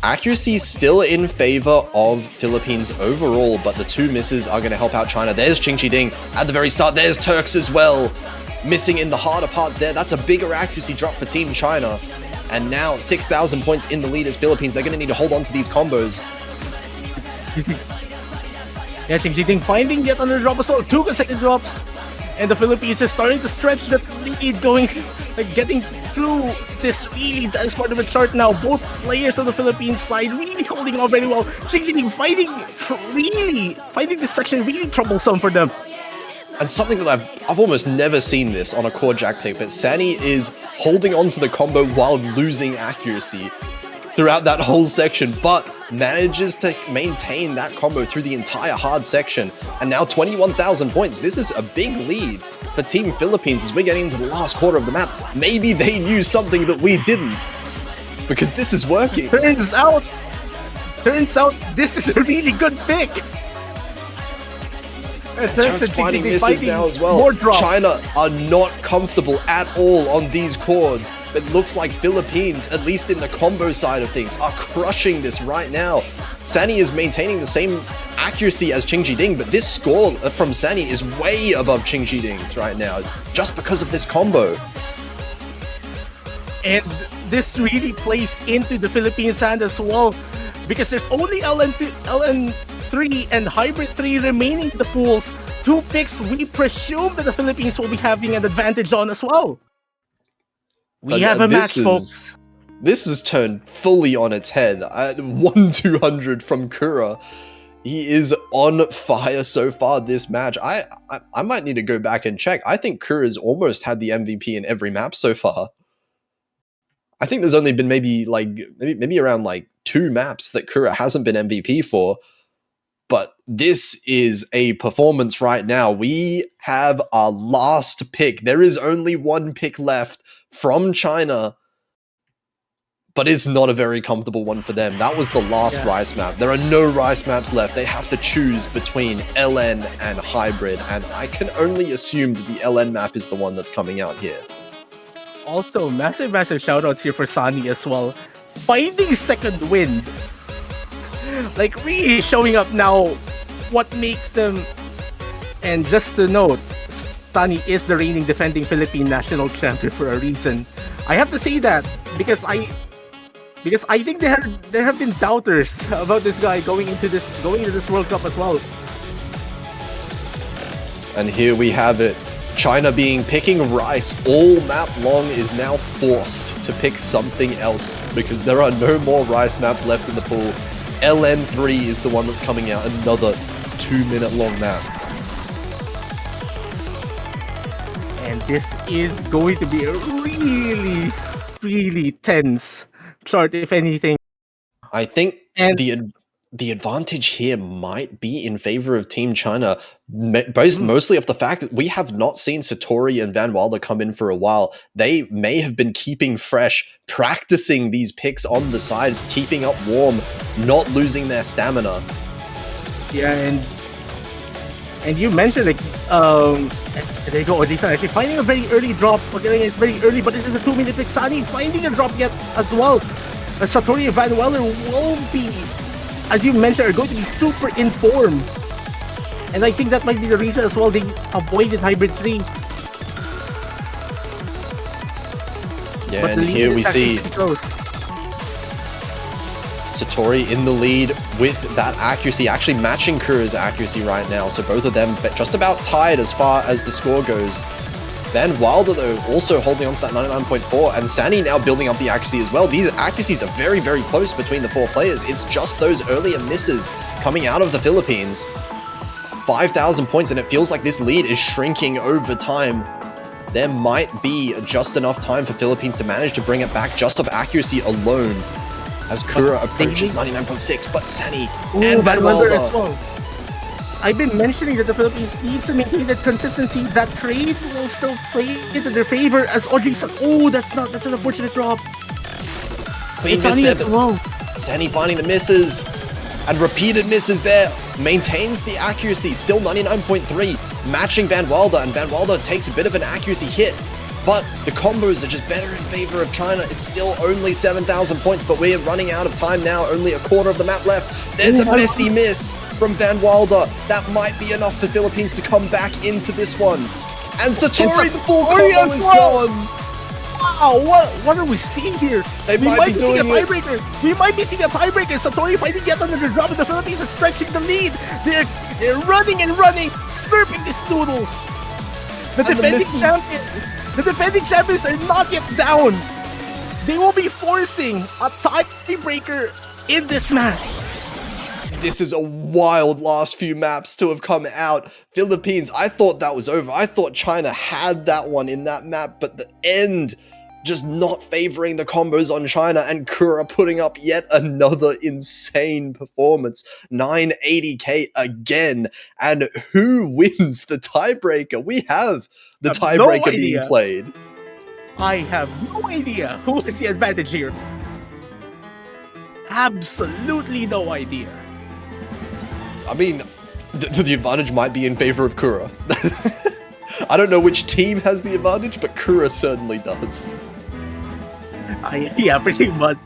Accuracy still in favor of Philippines overall, but the 2 misses are going to help out China. There's Qingqi Ding at the very start. There's Turks as well. Missing in the harder parts there. That's a bigger accuracy drop for Team China. And now 6,000 points in the lead as Philippines. They're going to need to hold on to these combos. Yeah, Qingqi Ding finding yet another drop as well. 2 consecutive drops. And the Philippines is starting to stretch that lead, getting through this really dense part of the chart now. Both players on the Philippines side really holding on very well. Qingqi Ding finding this section really troublesome for them. And something that I've almost never seen this on a core jack pick, but Sani is holding on to the combo while losing accuracy throughout that whole section, but manages to maintain that combo through the entire hard section. And now 21,000 points. This is a big lead for Team Philippines as we're getting into the last quarter of the map. Maybe they knew something that we didn't, because this is working. Turns out this is a really good pick. Turks finding misses now as well. More drops. China are not comfortable at all on these chords. It looks like Philippines, at least in the combo side of things, are crushing this right now. Sani is maintaining the same accuracy as Qing Jiding, but this score from Sani is way above Qing Jiding's right now, just because of this combo. And this really plays into the Philippines' hand as well, because there's only LN3 and Hybrid 3 remaining in the pools. 2 picks we presume that the Philippines will be having an advantage on as well. We have a match, folks. This has turned fully on its head. 1-200 from Kura. He is on fire so far this match. I might need to go back and check. I think Kura's almost had the MVP in every map so far. I think there's only been maybe around 2 maps that Kura hasn't been MVP for. But this is a performance right now. We have our last pick. There is only 1 pick left from China, but it's not a very comfortable one for them. That was the last Rice map. There are no Rice maps left. They have to choose between LN and Hybrid, and I can only assume that the LN map is the one that's coming out here. Also, massive shoutouts here for Sani as well. Finding second wind. Really showing up now what makes them. And just to note, Sani is the reigning defending Philippine national champion for a reason. I have to say that because I think there have been doubters about this guy going into this World Cup as well. And here we have it. China picking Rice all map long is now forced to pick something else because there are no more Rice maps left in the pool. LN3 is the one that's coming out, another 2-minute long map. And this is going to be a really, really tense chart, if anything. I think the advantage here might be in favor of Team China, based mostly off the fact that we have not seen Satori and Van Wilder come in for a while. They may have been keeping fresh, practicing these picks on the side, keeping up warm, not losing their stamina. Yeah, and you mentioned there you go, Odisa actually finding a very early drop. Okay, it's very early, but this is a 2-minute pick. Sani finding a drop yet as well. Satori and Van Wilder will be, as you mentioned, are going to be super in form. And I think that might be the reason as well they avoided Hybrid 3. Yeah, and here we see Satori in the lead with that accuracy, actually matching Kura's accuracy right now. So both of them just about tied as far as the score goes. Van Wilder, though, also holding on to that 99.4, and Sani now building up the accuracy as well. These accuracies are very, very close between the 4 players. It's just those earlier misses coming out of the Philippines. 5,000 points, and it feels like this lead is shrinking over time. There might be just enough time for Philippines to manage to bring it back just of accuracy alone as Kura approaches 99.6, but Sani and Van Wilder as well. I've been mentioning that the Philippines needs to maintain that consistency. That trade will still play into their favor as Audrey said. Oh, that's an unfortunate drop. Clean miss there, but Sani finding the misses and repeated misses there. Maintains the accuracy, still 99.3, matching Van Wilder, and Van Wilder takes a bit of an accuracy hit. But the combos are just better in favor of China. It's still only 7,000 points, but we're running out of time now. Only a quarter of the map left. There's a messy miss from Van Wilder. That might be enough for Philippines to come back into this one. And Satori, the full combo is gone. Wow, what are we seeing here? They might be doing a tiebreaker. We might be seeing a tiebreaker. Satori fighting yet another drop, and the Philippines are stretching the lead. They're running and running, slurping these noodles. The defending champions are not yet down. They will be forcing a tiebreaker in this match. This is a wild last few maps to have come out. Philippines, I thought that was over. I thought China had that one in that map, but the end just not favoring the combos on China, and Kura putting up yet another insane performance. 980k again. And who wins the tiebreaker? We have the tiebreaker being played. I have no idea who is the advantage here. Absolutely no idea. I mean, The advantage might be in favor of Kura. I don't know which team has the advantage, but Kura certainly does. Yeah, pretty much.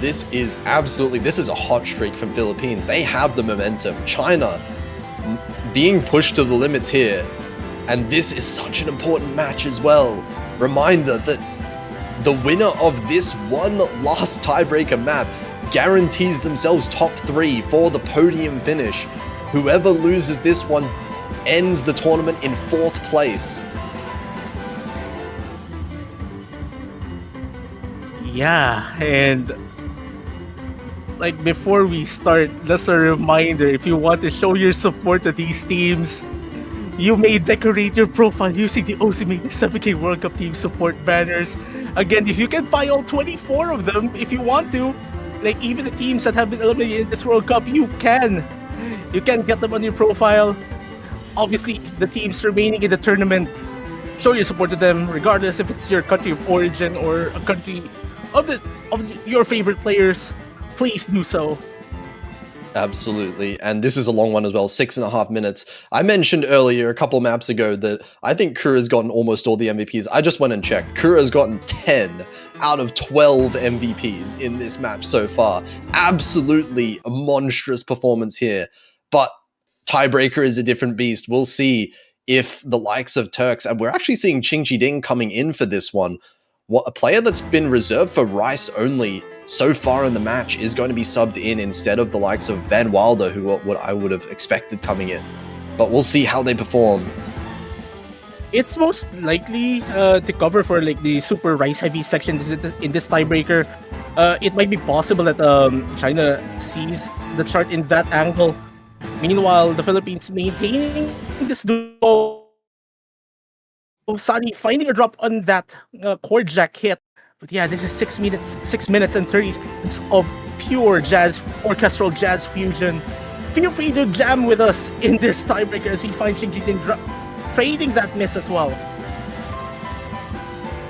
This is a hot streak from Philippines. They have the momentum. China being pushed to the limits here. And this is such an important match as well. Reminder that the winner of this one last tiebreaker map guarantees themselves top 3 for the podium finish. Whoever loses this one ends the tournament in 4th place. Yeah, and like before we start, just a reminder, if you want to show your support to these teams, you may decorate your profile using the Osimane 7K World Cup team support banners. Again, if you can buy all 24 of them, if you want to, like even the teams that have been eliminated in this World Cup, you can get them on your profile. Obviously, the teams remaining in the tournament, show your support to them, regardless if it's your country of origin or a country of your favorite players. Please do so. Absolutely, and this is a long one as well, 6.5 minutes. I mentioned earlier, a couple maps ago, that I think Kura's gotten almost all the MVPs. I just went and checked. Kura's gotten 10 out of 12 MVPs in this match so far. Absolutely a monstrous performance here, but tiebreaker is a different beast. We'll see if the likes of Turks, and we're actually seeing Qingqi Ding coming in for this one. What a player that's been reserved for Rice only so far in the match is going to be subbed in instead of the likes of Van Wilder, who what I would have expected coming in. But we'll see how they perform. It's most likely to cover for like the super Rice heavy sections in this tiebreaker. It might be possible that China sees the chart in that angle. Meanwhile, the Philippines maintaining this duo. Sunny finding a drop on that chord jack hit. But yeah, this is 6 minutes and 30 seconds of pure jazz, orchestral jazz fusion. Feel free to jam with us in this tiebreaker as we find Qingqi Ding trading that miss as well.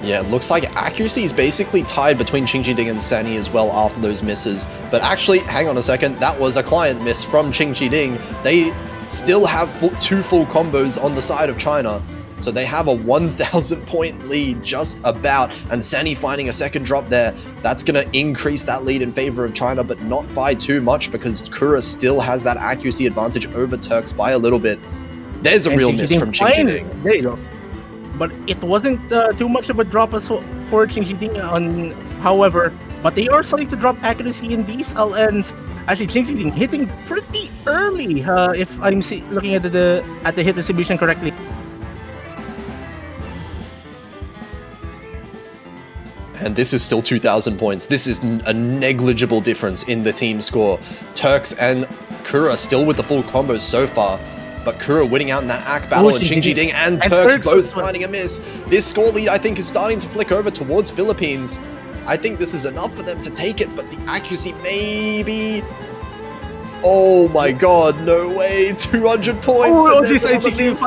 Yeah, it looks like accuracy is basically tied between Qingqi Ding and Sani as well after those misses. But actually, hang on a second, that was a client miss from Qingqi Ding. They still have 2 full combos on the side of China. So they have a 1,000 point lead just about, and Sani finding a second drop there. That's going to increase that lead in favor of China, but not by too much because Kura still has that accuracy advantage over Turks by a little bit. There's a real miss from Qingqi Ding. There you go. But it wasn't too much of a drop for Qingqi Ding, however, but they are starting to drop accuracy in these LNs. Actually, Qingqi Ding hitting pretty early, if I'm looking at the hit distribution correctly. And this is still 2,000 points. This is a negligible difference in the team score. Turks and Kura still with the full combos so far, but Kura winning out in that ACK battle, and Qingqi Ding and Turks both finding a miss. This score lead, I think, is starting to flick over towards Philippines. I think this is enough for them to take it, but the accuracy maybe... Oh my god, no way, 200 points! Oh, and this there's another miss.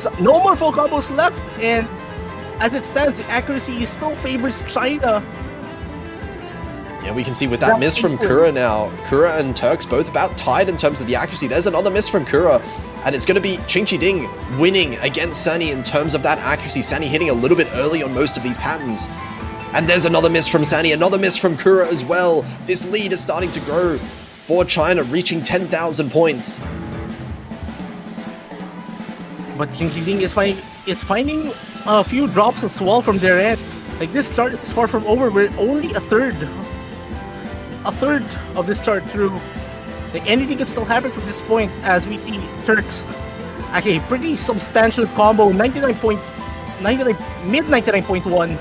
So, no more full combos left, and as it stands, the accuracy still favors China. Yeah, we can see with that miss from Kura now, Kura and Turks both about tied in terms of the accuracy. There's another miss from Kura, and it's going to be Qingqi Ding winning against Sani in terms of that accuracy. Sani hitting a little bit early on most of these patterns. And there's another miss from Sani, another miss from Kura as well. This lead is starting to grow for China, reaching 10,000 points. But Qingqi Ding is finding a few drops as well from their end. Like, this chart is far from over. We're only a third of this chart through. Like, anything can still happen from this point as we see Turks actually a pretty substantial combo, mid 99.1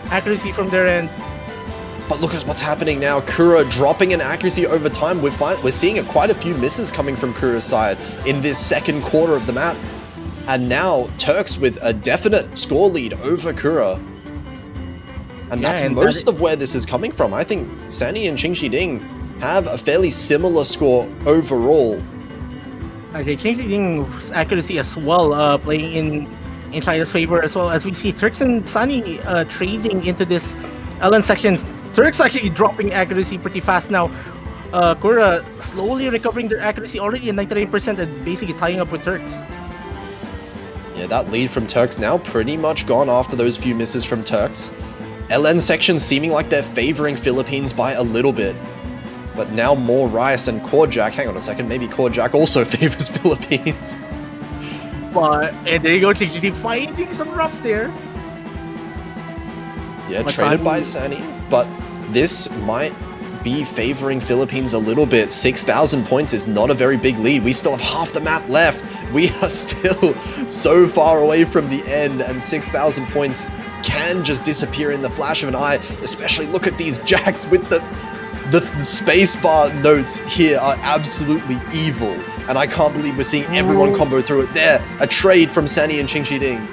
accuracy from their end. But look at what's happening now. Kura dropping in accuracy over time. We're seeing quite a few misses coming from Kura's side in this second quarter of the map. And now Turks with a definite score lead over Kura. And that's most of where this is coming from. I think Sani and Qingqi Ding have a fairly similar score overall. Okay, Qingqi Ding's accuracy as well, playing in China's favor as well, as we see Turks and Sani trading into this LN sections. Turks actually dropping accuracy pretty fast now. Kura slowly recovering their accuracy, already at 99% and basically tying up with Turks. Yeah, that lead from Turks now pretty much gone after those few misses from Turks. LN section seeming like they're favoring Philippines by a little bit. But now more Rice and Korjak. Hang on a second, maybe Korjak also favors Philippines. And there you go, GGT finding some drops there. Yeah, But traded Sani- by Sani. But this might be favoring Philippines a little bit. 6,000 points is not a very big lead. We still have half the map left. We are still so far away from the end, and 6,000 points can just disappear in the flash of an eye. Especially look at these jacks with the spacebar notes here are absolutely evil. And I can't believe we're seeing everyone combo through it. There, a trade from Sani and Ching Ding.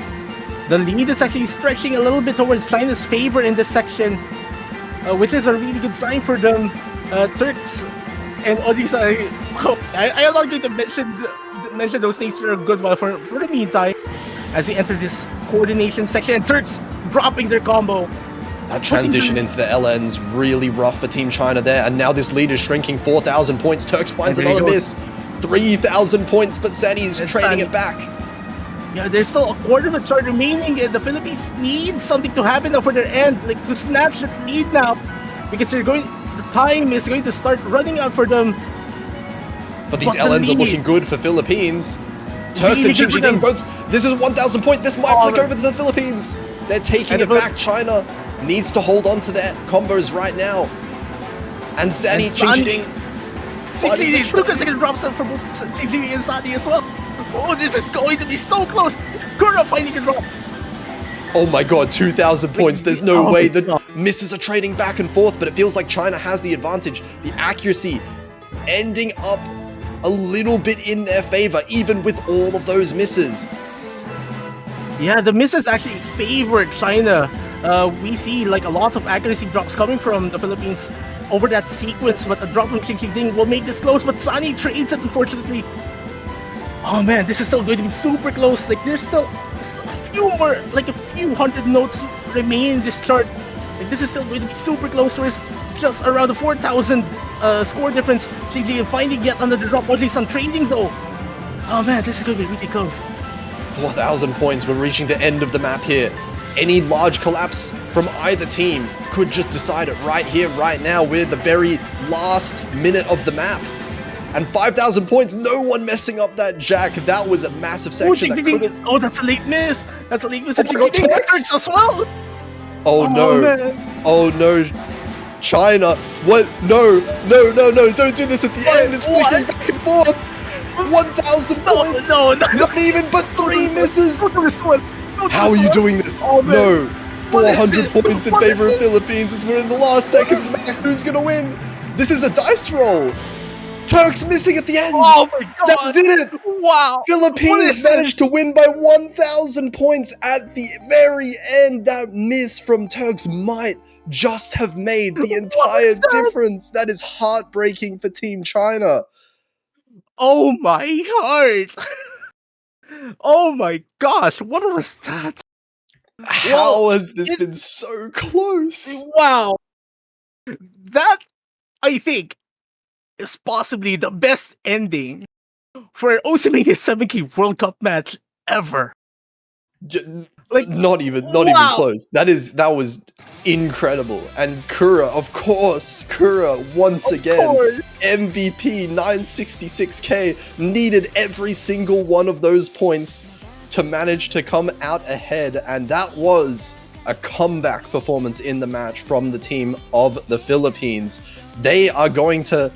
The lead is actually stretching a little bit towards China's favor in this section, which is a really good sign for them. Turks and Odisha. I am not going to mention those things for a good while. For the meantime, as we enter this coordination section, and Turks dropping their combo. That transition into the LN's really rough for Team China there, and now this lead is shrinking. 4,000 points. Turks finds another miss. 3,000 points, but Sani's trading it back. Yeah, there's still a quarter of a chart remaining, and the Philippines need something to happen now for their end, like to snatch the lead now, because the time is going to start running out for them. But these LNs are looking good for Philippines. Turks and Ching Ding both. This is 1,000 point. This might flick over to the Philippines. They're taking it back. China needs to hold on to their combos right now. And Sani, Ching Ding. Look at the drops from Ching Ding and Sani as well. Oh, this is going to be so close. Kura finding a drop. Oh my god, 2,000 points. There's no way that misses are trading back and forth, but it feels like China has the advantage. The accuracy ending up a little bit in their favor, even with all of those misses. Yeah, the misses actually favored China. We see like a lot of accuracy drops coming from the Philippines over that sequence, but a drop from Ching Ding will make this close, but Sani trades it, unfortunately. Oh man, this is still going to be super close. Like, there's still a few more, like a few hundred notes remain in this chart. Like, this is still going to be super close. We're just around the 4,000 score difference. Ching Ding finding yet another drop. What is on trading though? Oh man, this is going to be really close. 4,000 points. We're reaching the end of the map here. Any large collapse from either team could just decide it right here, right now. We're at the very last minute of the map. And 5,000 points, no one messing up that jack. That was a massive section. Oh, that's a late miss. That's a late miss. Oh my God, Turks as well. Oh no. Man. Oh no. China. What? No. Don't do this at the end. It's flicking back and forth. 1,000 points. No. Not even but 3 misses. How are you doing this? Oh, no. 400 points in favor of Philippines. We're in the last seconds. Who's going to win? This is a dice roll. Turks missing at the end. Oh my god. That did it. Wow. Philippines managed to win by 1,000 points at the very end. That miss from Turks might just have made the entire difference. That is heartbreaking for Team China. Oh my heart. Oh my gosh, what was that? How has this been so close? Wow. That, I think, is possibly the best ending for an Oceania 7K World Cup match ever. Like, not even close. That was incredible. And Kura, of course, once again, MVP 966k, needed every single one of those points to manage to come out ahead, and that was a comeback performance in the match from the team of the Philippines. They are going to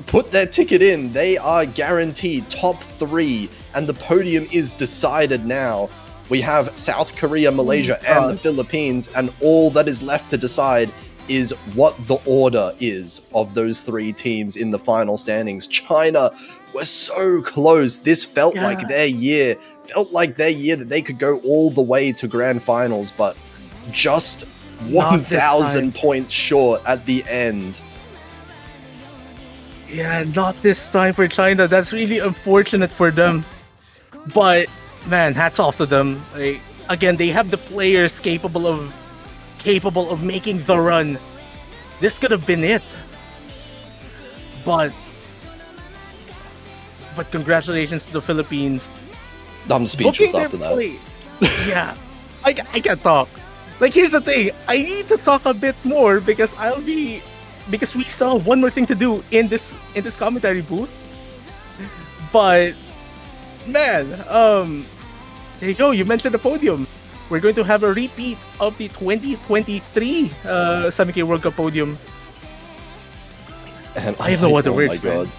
put their ticket in. They are guaranteed top 3, and the podium is decided now. We have South Korea, Malaysia, and the Philippines, and all that is left to decide is what the order is of those 3 teams in the final standings. China were so close. This felt like their year. Felt like their year that they could go all the way to grand finals, but just 1,000 points short at the end. Yeah, not this time for China. That's really unfortunate for them. But man, hats off to them. Like, again, they have the players capable of making the run. This could have been it. but congratulations to the Philippines. I'm speechless Booking after their that. play. Yeah, I can't talk. Like, here's the thing. I need to talk a bit more because we still have one more thing to do in this commentary booth. But man, there you go. You mentioned the podium. We're going to have a repeat of the 2023 7K World Cup podium. And I have no other words, my god. man.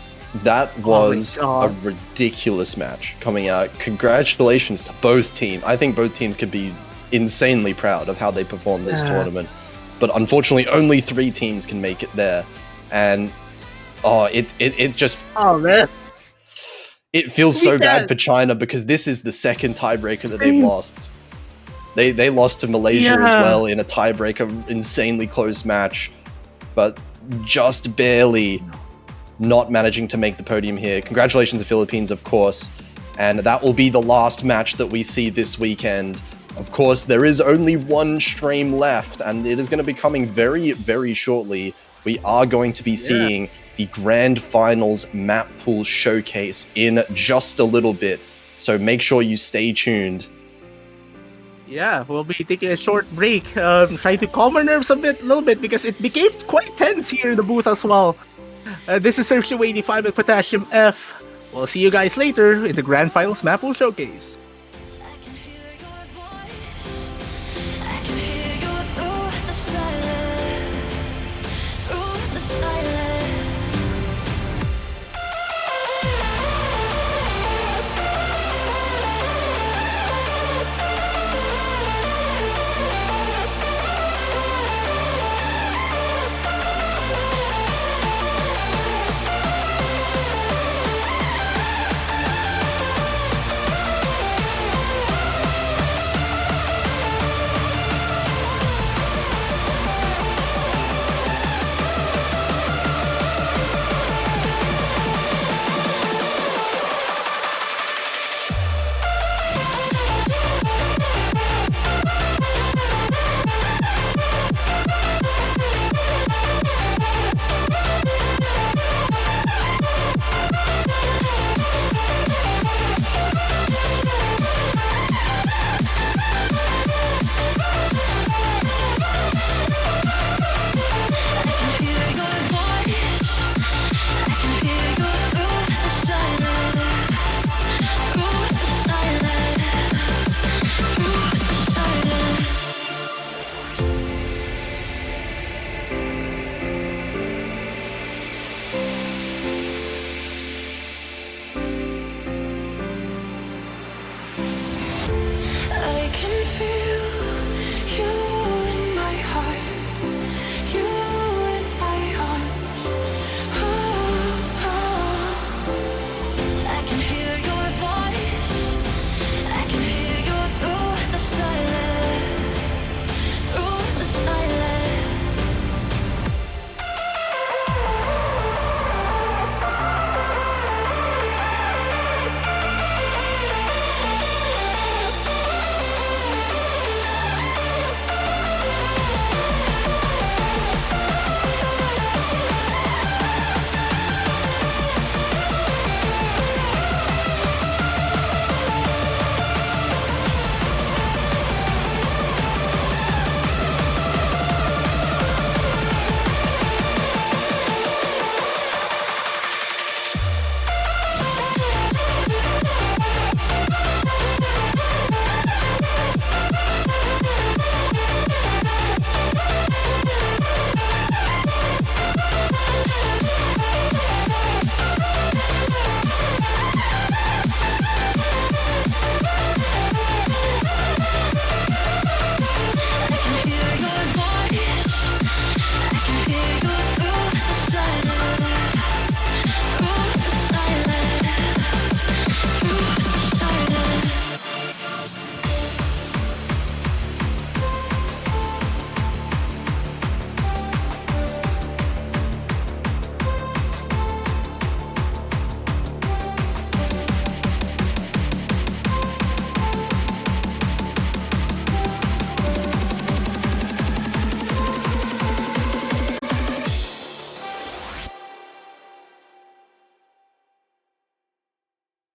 That Oh my was a God. ridiculous match coming out. Congratulations to both teams. I think both teams could be insanely proud of how they performed this Yeah. tournament. But unfortunately, only 3 teams can make it there. And it just Oh man. it feels so We bad can. for China because this is the second tiebreaker that they've lost. They lost to Malaysia as Yeah. well in a tiebreaker, insanely close match, but just barely not managing to make the podium here. Congratulations to Philippines, of course, and that will be the last match that we see this weekend. Of course, there is only one stream left, and it is going to be coming very, very shortly. We are going to be seeing the Grand Finals map pool showcase in just a little bit, so make sure you stay tuned. Yeah, we'll be taking a short break, trying to calm our nerves a little bit, because it became quite tense here in the booth as well. This is Sergio 85 at Potassium F. We'll see you guys later in the Grand Finals Map Pool Showcase.